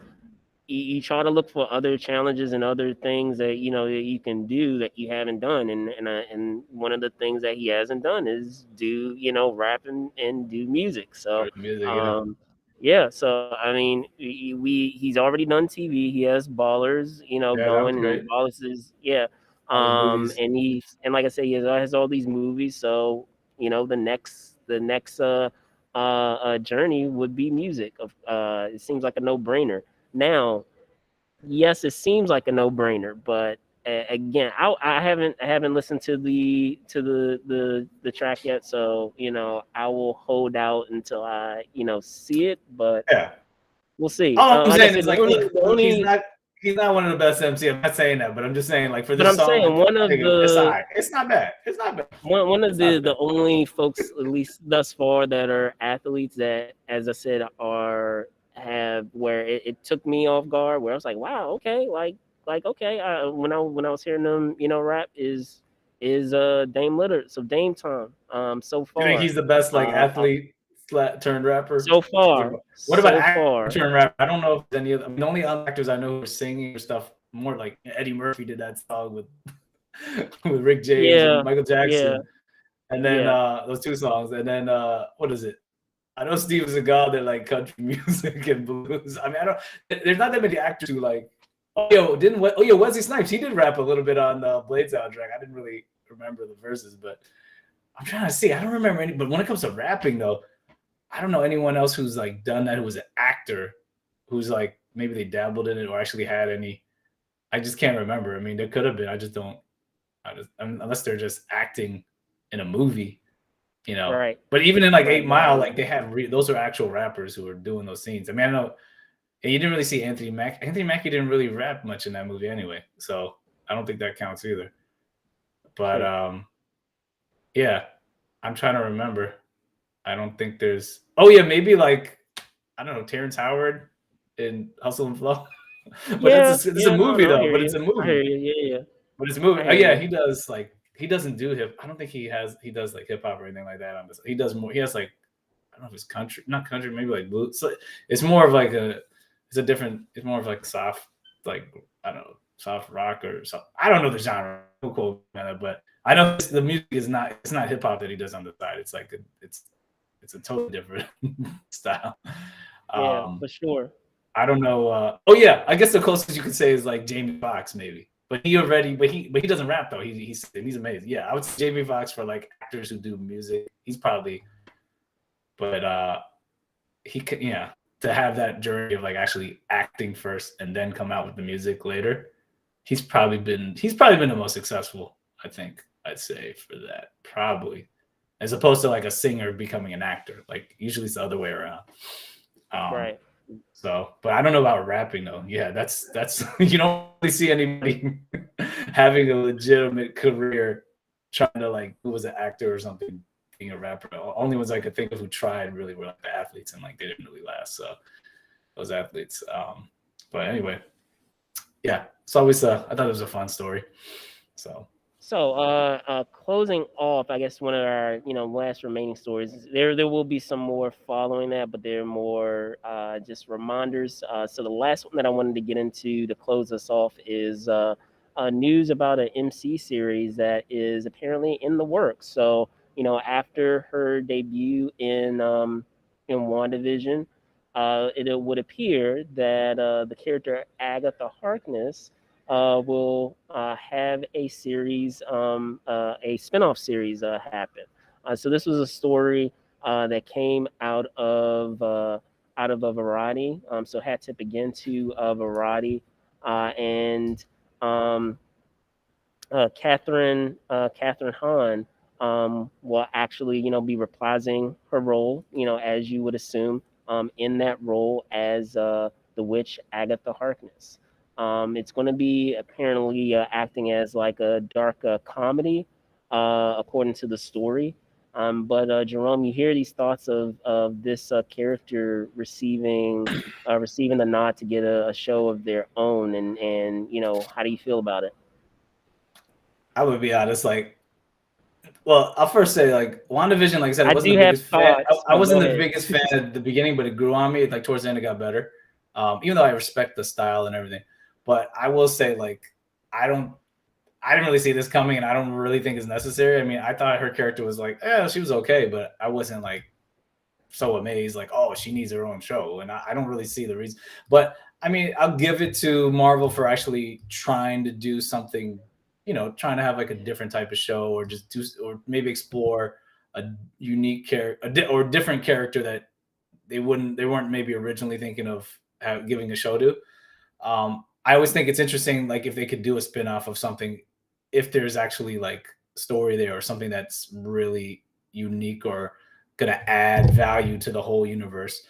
you try to look for other challenges and other things that that you can do that you haven't done, and one of the things that he hasn't done is do rap and do music. So Music, yeah. yeah, so I mean, he's already done TV. He has Ballers, Yeah, that was going, great. and Ballers is All the movies. and like I say, he has all these movies. So the next journey would be music. It seems like a no-brainer. Now, yes, it seems like a no-brainer, but again, I haven't listened to the track yet, so I will hold out until I see it, but Yeah. we'll see. All I'm Like I saying said, is like, look, he's not one of the best MC. I'm not saying that, but I'm just saying, like, for this but I'm song, saying one of it's all the right. It's not bad. It's not bad. one of It's not the bad. only folks, at least thus far, that are athletes that, as I said, have where it took me off guard, where I was like, wow, okay, okay. When I was hearing them, rap is Dame Lillard, so Dame Time. So You think far, he's the best like athlete turned rapper? so far, What about so actor far. turned rapper? I don't know if any of the only other actors I know who are singing or stuff more like Eddie Murphy did that song with with Rick James and Yeah, Michael yeah, Jackson, and then yeah. those two songs, and then what is it? I know Steven Seagal did like country music and blues. I mean, there's not that many actors who like. Oh yeah, Wesley Snipes, he did rap a little bit on the Blade soundtrack. I didn't really remember the verses, but I'm trying to see. I don't remember any. But when it comes to rapping, though, I don't know anyone else who's like done that, who was an actor, who's like maybe they dabbled in it or actually had any. I just can't remember. I mean, there could have been. I just don't. Unless they're just acting in a movie, Right. But even in like Right, 8 Mile, right. like they had those are actual rappers who were doing those scenes. I mean, I know. And you didn't really see Anthony Mackie. Anthony Mackie didn't really rap much in that movie anyway, so I don't think that counts either. But Sure. yeah, I'm trying to remember. I don't think there's. Oh yeah, maybe like I don't know, Terrence Howard in Hustle and Flow. But Yeah, it's a yeah. No, movie no, I though. hear But it's you. a I hear movie. you. Yeah, yeah. But it's a movie. I Oh hear yeah, you. he does like he doesn't do hip. I don't think he does like hip hop or anything like that on this. He does more. He has like I don't know if it's country, not country, maybe like blues. So it's more of like it's more of like soft, like I don't know, soft rock or something. I don't know the genre, cool, but I know the music is not. It's not hip hop that he does on the side. It's like it's a totally different style. Yeah, for sure. I don't know. Oh yeah, I guess the closest you could say is like Jamie Foxx, maybe. But he doesn't rap though. He's amazing. Yeah, I would say Jamie Foxx for like actors who do music. He's probably, but he could, yeah, to have that journey of like actually acting first and then come out with the music later. He's probably been the most successful. I think I'd say for that probably, as opposed to like a singer becoming an actor. Like usually it's the other way around. Right. So, but I don't know about rapping though. Yeah, that's you don't really see anybody having a legitimate career trying to like who was an actor or something being a rapper. The only ones I could think of who tried really were like the athletes, and like they didn't really last. So those athletes. But anyway, yeah, it's always I thought it was a fun story. So So, closing off, I guess one of our, last remaining stories. There will be some more following that, but they're more just reminders. So the last one that I wanted to get into to close us off is news about an MC series that is apparently in the works. So, after her debut in WandaVision, it would appear that the character Agatha Harkness will have a series, a spinoff series happen. So this was a story that came out of a Variety. So hat tip again to Variety and um, Catherine Hahn will actually be reprising her role, as you would assume, in that role as the witch Agatha Harkness. It's going to be apparently acting as like a dark comedy, according to the story. But Jerome, you hear these thoughts of this character receiving the nod to get a show of their own, and how do you feel about it? I would be honest, like, well, I'll first say like WandaVision, like I said, I I wasn't do the have biggest fan. thoughts, I but go wasn't the ahead. biggest fan at the beginning, but it grew on me. Like towards the end, it got better. Even though I respect the style and everything, but I will say like I don't I didn't really see this coming, and I don't really think it's necessary. I mean, I thought her character was like, she was okay, but I wasn't like so amazed, like, oh, she needs her own show, and I don't really see the reason. But I mean, I'll give it to Marvel for actually trying to do something, trying to have like a different type of show, or just do, or maybe explore a unique character or different character that they weren't maybe originally thinking of giving a show to. I always think it's interesting, like if they could do a spin-off of something, if there's actually like story there or something that's really unique or gonna add value to the whole universe.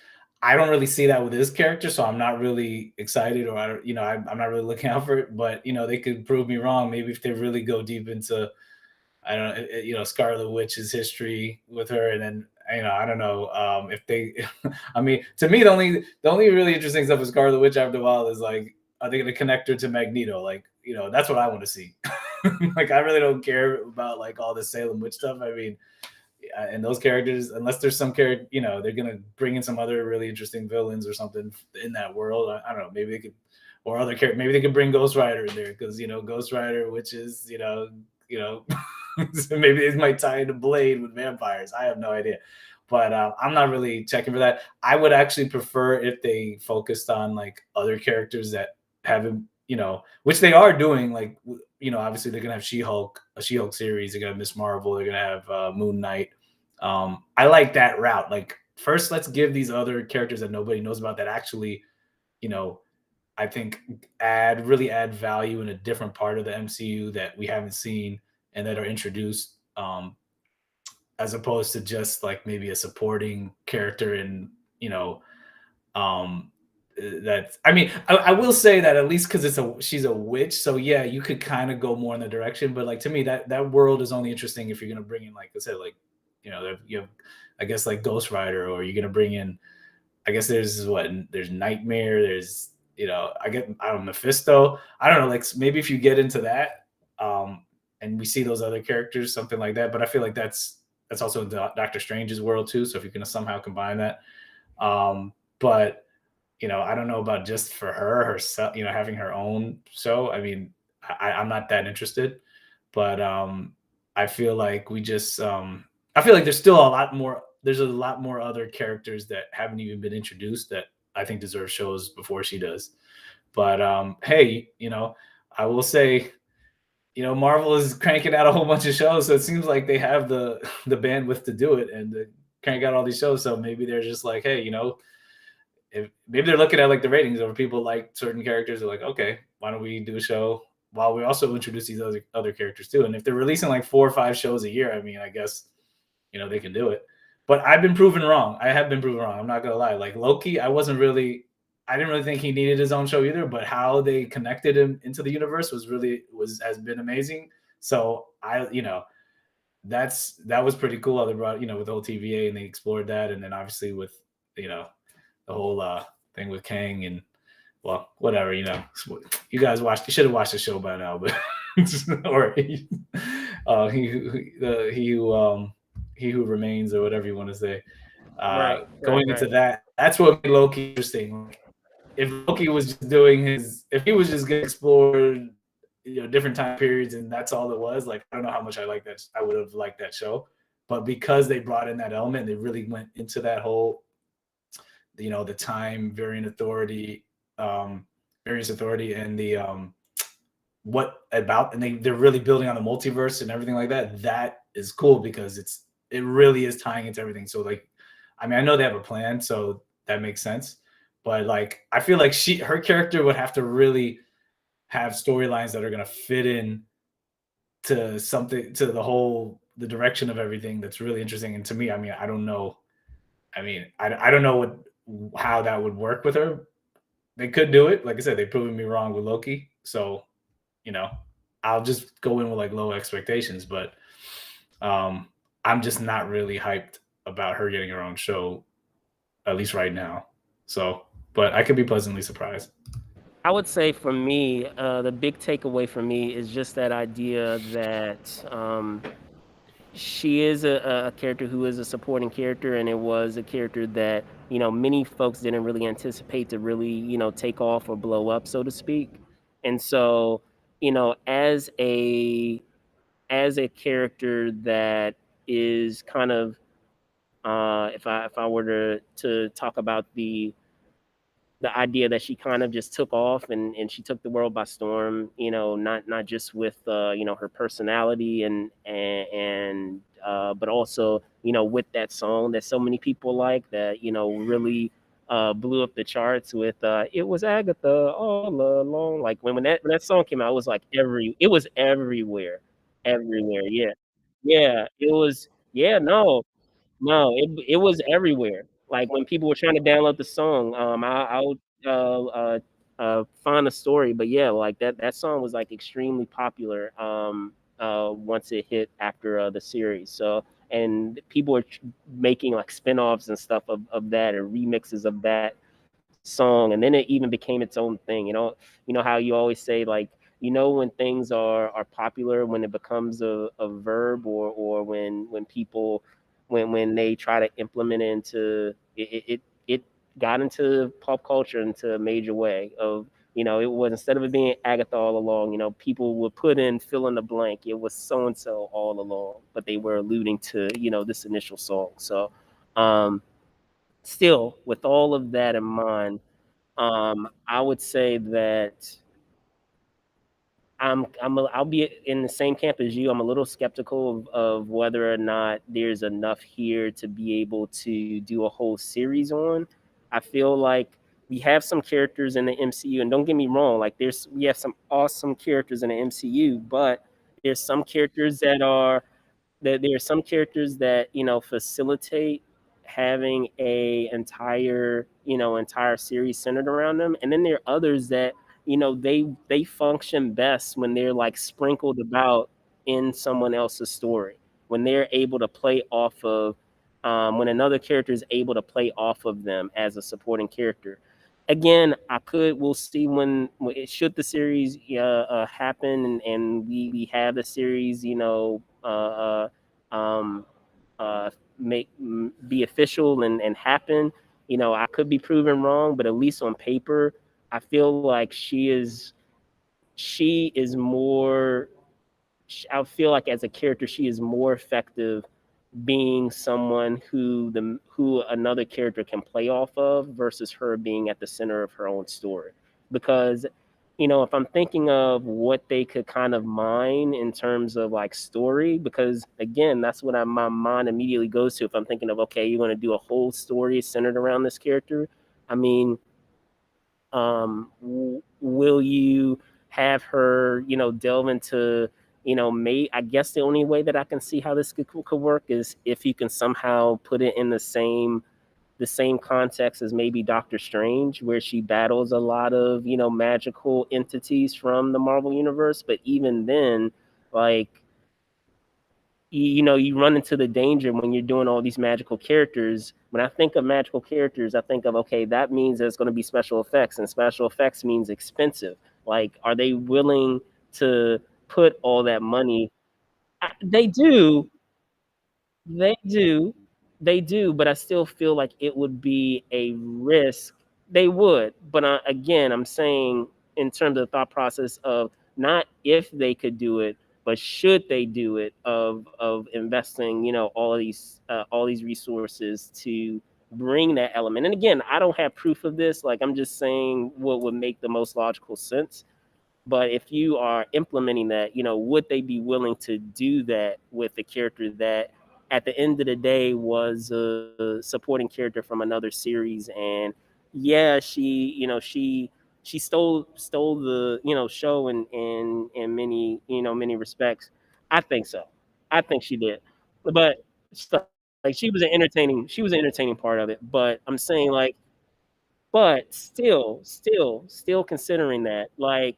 I don't really see that with this character, so I'm not really excited, or I don't, I'm not really looking out for it. But they could prove me wrong. Maybe if they really go deep into, I don't know, Scarlet Witch's history with her, and then I don't know if they. I mean, to me, the only really interesting stuff with Scarlet Witch after a while is like, are they going to connect her to Magneto? Like, that's what I want to see. Like, I really don't care about like all the Salem witch stuff. I mean, and those characters, unless there's some character, they're gonna bring in some other really interesting villains or something in that world. I don't know. Maybe they could, or other characters. Maybe they could bring Ghost Rider in there because Ghost Rider, which is so maybe it might tie into Blade with vampires. I have no idea, but I'm not really checking for that. I would actually prefer if they focused on like other characters that haven't, which they are doing. Like, obviously they're gonna have a She-Hulk series. They're gonna have Miss Marvel. They're gonna have Moon Knight. I like that route. Like, first, let's give these other characters that nobody knows about that actually, I think really add value in a different part of the MCU that we haven't seen and that are introduced, as opposed to just like maybe a supporting character in, um, that's, I mean, I will say that at least because she's a witch, so yeah, you could kind of go more in the direction. But like to me, that world is only interesting if you're gonna bring in, like I said, like you have, I guess, like Ghost Rider, or you're gonna bring in, I guess there's Nightmare, there's I don't know, Mephisto. I don't know, like maybe if you get into that, and we see those other characters, something like that. But I feel like that's also in Doctor Strange's world too. So if you're gonna somehow combine that, but I don't know about just for herself, having her own show. I mean, I'm not that interested, but I feel like I feel like there's a lot more other characters that haven't even been introduced that I think deserve shows before she does. But hey, I will say, Marvel is cranking out a whole bunch of shows, so it seems like they have the bandwidth to do it and to crank out all these shows. So maybe they're just like, hey, if maybe they're looking at like the ratings of people like certain characters. They're like, okay, why don't we do a show while we also introduce these other characters too? And if they're releasing like 4 or 5 shows a year, I mean, I guess they can do it. But I've been proven wrong. I have been proven wrong. I'm not gonna lie. Like Loki, I didn't really think he needed his own show either. But how they connected him into the universe has been amazing. So that was pretty cool. How they brought with the whole TVA and they explored that, and then obviously with the whole thing with Kang and whatever. You guys you should have watched the show by now, but or he who remains or whatever you want to say. Going into that, that's what made Loki interesting. If Loki was just if he was just going to explore different time periods and that's all it was, like I don't know how much I would have liked that show. But because they brought in that element, they really went into that whole the time variant authority, various authority, and the and they're really building on the multiverse and everything like that. That is cool because it really is tying into everything. So like, I mean, I know they have a plan, so that makes sense. But like, I feel like her character would have to really have storylines that are going to fit in to something, to the direction of everything that's really interesting. And to me, I mean, I don't know. I mean, I don't know how that would work with her. They could do it. Like I said, they've proven me wrong with Loki. So, I'll just go in with like low expectations. But I'm just not really hyped about her getting her own show, at least right now. So, but I could be pleasantly surprised. I would say for me, the big takeaway for me is just that idea that she is a character who is a supporting character, and it was a character that many folks didn't really anticipate to really take off or blow up, so to speak. And so as a character that is kind of if I were to talk about the idea that she kind of just took off and she took the world by storm, not just with her personality and but also with that song that so many people like, that really blew up the charts with it was Agatha all along. Like when that song came out, it was like it was everywhere. Yeah, yeah, it was. Yeah, no, it was everywhere. Like, when people were trying to download the song, I would, find a story, but yeah, like, that song was, like, extremely popular, once it hit after, the series. So and people were making, like, spinoffs and stuff of that, or remixes of that song, and then it even became its own thing. How you always say, like, when things are popular, when it becomes a verb, or when people when they try to implement it into it got into pop culture into a major way of it was, instead of it being Agatha all along, people would put in fill in the blank, it was so and so all along, but they were alluding to this initial song. So um still, with all of that in mind, I would say that I'll be in the same camp as you. I'm a little skeptical of whether or not there's enough here to be able to do a whole series on. I feel like we have some characters in the MCU, and don't get me wrong, like we have some awesome characters in the MCU, but there's some characters there are some characters that facilitate having a entire series centered around them, and then there are others that they function best when they're like sprinkled about in someone else's story, when they're able to play off of when another character is able to play off of them as a supporting character. Again, we'll see when it should the series happen, and we have the series um, make be official and happen. I could be proven wrong, but at least on paper, I feel like she is more. I feel like as a character, she is more effective being someone who another character can play off of versus her being at the center of her own story. Because if I'm thinking of what they could kind of mine in terms of like story, because again, that's what my mind immediately goes to. If I'm thinking of, okay, you're going to do a whole story centered around this character, I mean, will you have her, delve into, I guess the only way that I can see how this could work is if you can somehow put it in the same context as maybe Doctor Strange, where she battles a lot of, magical entities from the Marvel universe. But even then, like, you run into the danger when you're doing all these magical characters. When I think of magical characters, I think of, okay, that means there's going to be special effects, and special effects means expensive. Like, are they willing to put all that money? They do, they do. They do, but I still feel like it would be a risk. They would, but again, I'm saying in terms of the thought process of not if they could do it, but should they do it, of investing, all these resources to bring that element. And again, I don't have proof of this. Like, I'm just saying what would make the most logical sense. But if you are implementing that, would they be willing to do that with a character that at the end of the day was a supporting character from another series? And yeah, she stole the, show in many respects. I think so. I think she did. But like, she was an entertaining part of it. But I'm saying, like, but still considering that, like,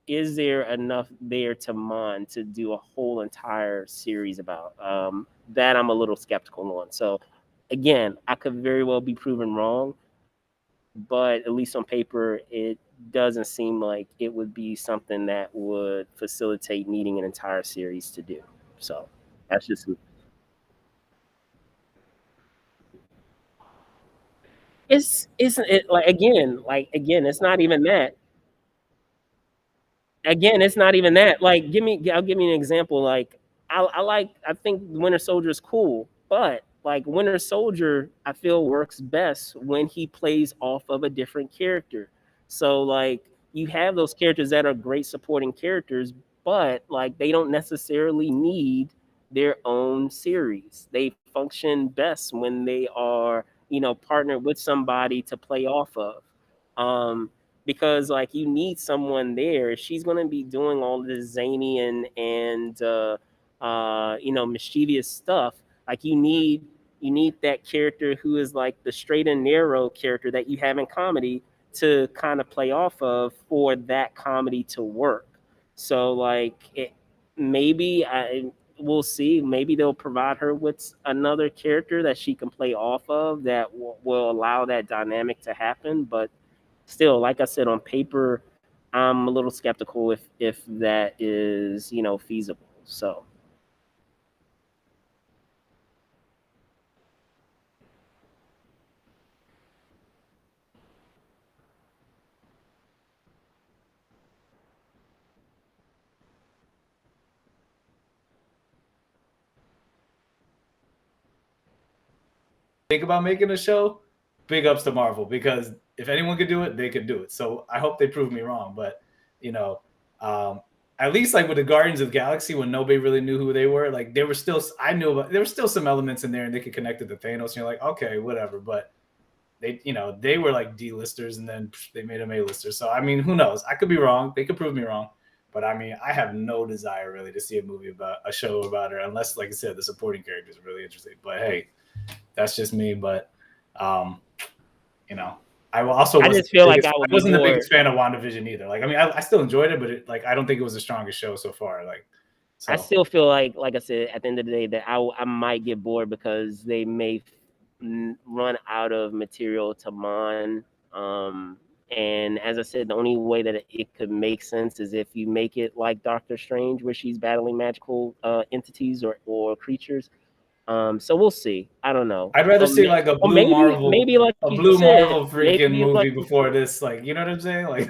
is there enough there to mine to do a whole entire series about? That I'm a little skeptical on. So again, I could very well be proven wrong, but at least on paper, it doesn't seem like it would be something that would facilitate needing an entire series to do. So that's just, it's isn't it, like again, it's not even that. Again, it's not even that. Like, I'll give me an example. Like, I think Winter Soldier is cool, but like Winter Soldier, I feel works best when he plays off of a different character. So like, you have those characters that are great supporting characters, but like they don't necessarily need their own series. They function best when they are, partnered with somebody to play off of. Um, because like, you need someone there. She's going to be doing all this zany and mischievous stuff. Like, you need that character who is like the straight and narrow character that you have in comedy to kind of play off of for that comedy to work. So like, maybe I we'll see. Maybe they'll provide her with another character that she can play off of that will allow that dynamic to happen. But still, like I said, on paper, I'm a little skeptical if that is, feasible. So Think about making a show, big ups to Marvel, because if anyone could do it, they could do it. So I hope they prove me wrong. But you know, um, at least like with the Guardians of the Galaxy, when nobody really knew who they were, like they were still, I knew about, there were still some elements in there, and they could connect it to Thanos. And you're like, okay, whatever. But they were like D-listers, and then they made them A-listers. So I mean, who knows? I could be wrong. They could prove me wrong. But I mean, I have no desire really to see a show about her, unless, like I said, the supporting characters are really interesting. But hey, that's just me. But um, you know, I also I wasn't just the feel like biggest, I would I be wasn't the bored. biggest fan of WandaVision either. Like, I mean, I still enjoyed it, but like, I don't think it was the strongest show so far. Like, I so still feel like I said, at the end of the day, that I might get bored because they may run out of material to mine. Um, and as I said, the only way that it could make sense is if you make it like Doctor Strange, where she's battling magical entities or creatures. So we'll see. I don't know. I'd rather see like a blue maybe like you said, freaking maybe like movie before this. Like, you know what I'm saying? Like,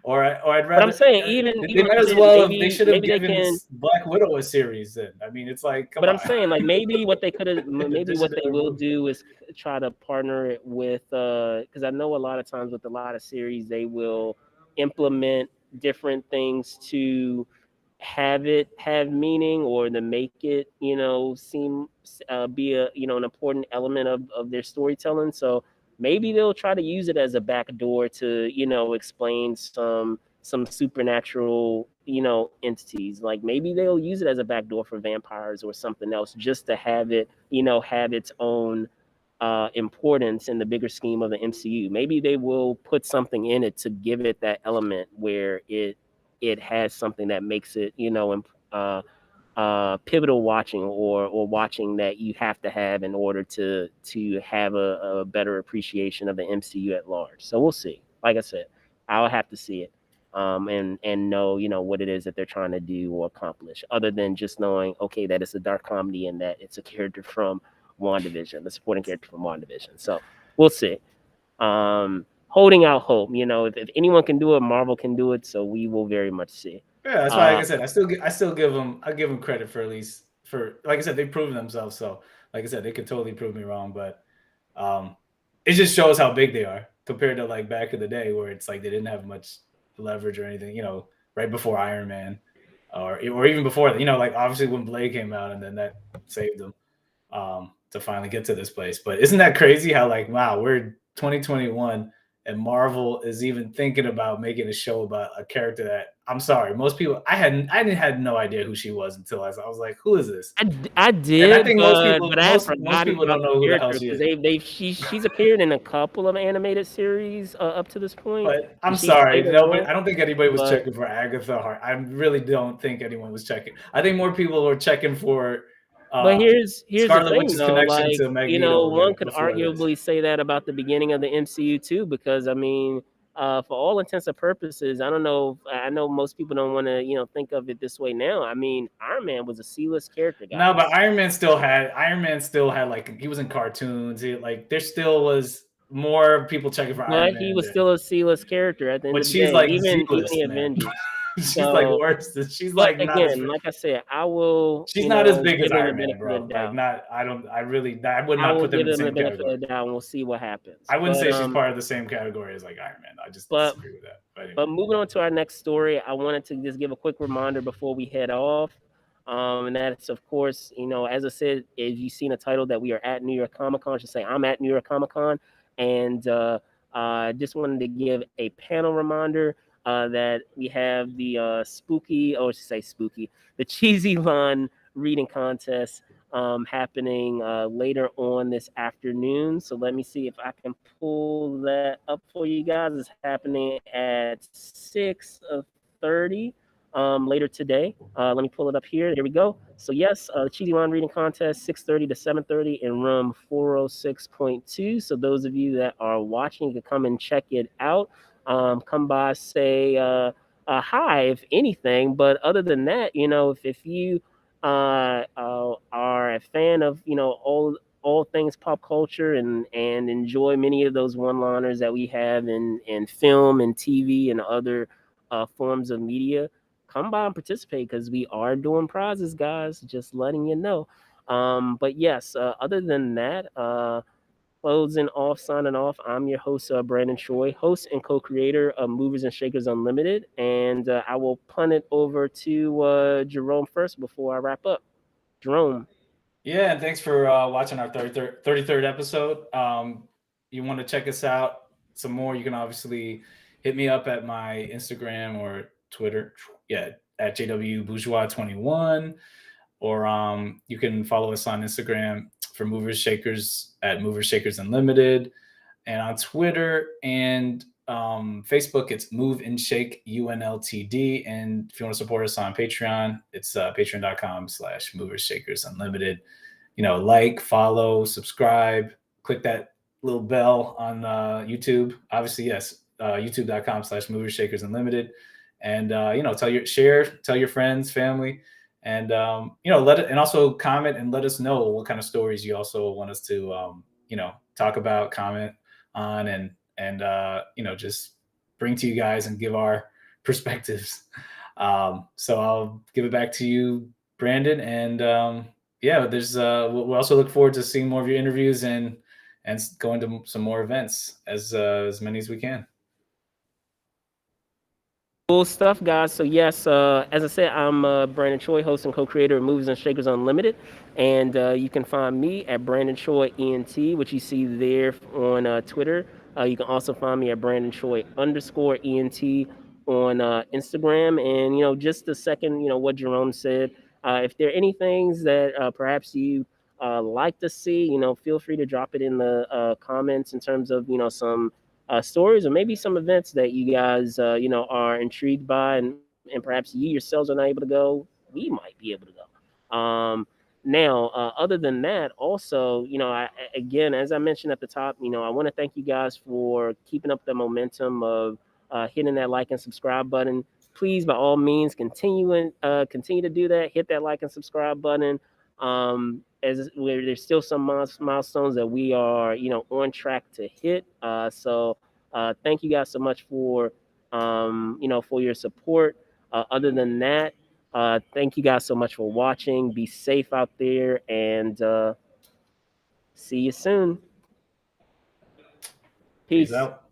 or I'd but I'm rather. saying They even might as then, well. They should have maybe they given can. Black Widow a series. Then I mean, it's like, come But I'm on. saying like maybe what they could have, In maybe addition what to they their will movie. do is try to partner it with because I know a lot of times with a lot of series they will implement different things to have it have meaning or to make it seem be a an important element of their storytelling. So maybe they'll try to use it as a back door to explain some supernatural entities. Like maybe they'll use it as a back door for vampires or something else, just to have it have its own importance in the bigger scheme of the MCU. Maybe they will put something in it to give it that element where it has something that makes it pivotal watching or watching that you have to have in order to have a better appreciation of the MCU at large. So we'll see. Like I said, I'll have to see it and know what it is that they're trying to do or accomplish, other than just knowing that it's a dark comedy and that it's a character from WandaVision, the supporting character from WandaVision. So we'll see. Holding out hope. If anyone can do it, Marvel can do it. So we will very much see. Yeah, that's why, like I said, I still give them credit for at least for, like I said, they've proven themselves. So, like I said, they could totally prove me wrong, but it just shows how big they are compared to like back in the day where it's like they didn't have much leverage or anything. Right before Iron Man, or even before that. Like obviously when Blade came out, and then that saved them to finally get to this place. But isn't that crazy how like, wow, we're 2021 and Marvel is even thinking about making a show about a character that, I'm sorry, most people, I had no idea who she was until I was like, who is this? I And I did, think but I had most forgotten people about don't the know who the hell character she because is. she's appeared in a couple of animated series up to this point, But and I'm she's sorry, played a no, but role. I don't think anybody was But checking for Agatha Hart. I really don't think anyone was checking. I think more people were checking for here's the Scarlet thing Witch's though, connection like to Magneto one could before this. arguably say that about the beginning of the MCU too, because I mean, for all intents and purposes, I don't know. I know most people don't want to think of it this way now. I mean, Iron Man was a C-list character, No, but guys. Iron Man still had like, he was in cartoons. Like there still was more people checking for Iron But he Man was than, still a C-list character at the end but of the she's day, like even Z-list, the man. Avengers. She's like So, worse. She's but like not as, again, like I said, I will, she's not as big as give him the Iron Man, benefit of bro. the Like doubt. not, I don't, I really, I would I not will put them give in the him the same benefit category. of the doubt, and we'll see what happens. I wouldn't say she's part of the same category as like Iron Man. I just But disagree with that. But anyway. But moving on to our next story, I wanted to just give a quick reminder before we head off. And that's, of course, as I said, if you've seen a title that we are at New York Comic Con, I should say I'm at New York Comic Con. And just wanted to give a panel reminder that we have the the Cheesy Line reading contest happening later on this afternoon. So let me see if I can pull that up for you guys. It's happening at 6:30 later today. Let me pull it up here. There we go. So yes, Cheesy Line reading contest, 6:30 to 7:30 in room 406.2. So those of you that are watching, you can come and check it out. Come by, say hi, if anything. But other than that, if you are a fan of all things pop culture and enjoy many of those one-liners that we have in film and TV and other forms of media, come by and participate because we are doing prizes, guys. Just letting you know. But yes, other than that, closing off, signing off. I'm your host, Brandon Choi, host and co-creator of Movers and Shakers Unlimited, and I will punt it over to Jerome first before I wrap up. Jerome. Yeah, and thanks for watching our 33rd episode. You want to check us out some more, you can obviously hit me up at my Instagram or Twitter. Yeah, at JW Bourgeois 21. Or you can follow us on Instagram for Movers Shakers at Movers Shakers Unlimited. And on Twitter and Facebook, it's Move and Shake UNLTD. And if you want to support us on Patreon, it's patreon.com/Movers Shakers Unlimited. Like, follow, subscribe, click that little bell on YouTube. Obviously, yes, youtube.com/Movers Shakers Unlimited. And tell your friends, family. And you know, and also comment and let us know what kind of stories you also want us to you know, talk about, comment on, and you know, just bring to you guys and give our perspectives. So I'll give it back to you, Brandon, and yeah, there's we'll also look forward to seeing more of your interviews and going to some more events, as many as we can. Cool stuff, guys. So yes, as I said, I'm Brandon Choi, host and co-creator of Movies and Shakers Unlimited, and you can find me at Brandon Choi ENT, which you see there on Twitter. You can also find me at Brandon Choi underscore ENT on Instagram. And just the second, what Jerome said. If there are any things that perhaps you like to see, feel free to drop it in the comments in terms of some stories or maybe some events that you guys are intrigued by, and perhaps you yourselves are not able to go. We might be able to go. Now, other than that, also, again, as I mentioned at the top, I want to thank you guys for keeping up the momentum of hitting that like and subscribe button. Please, by all means, continue to do that. Hit that like and subscribe button. As there's still some milestones that we are, on track to hit. So thank you guys so much for, for your support. Other than that, thank you guys so much for watching. Be safe out there, and see you soon. Peace Peace. out.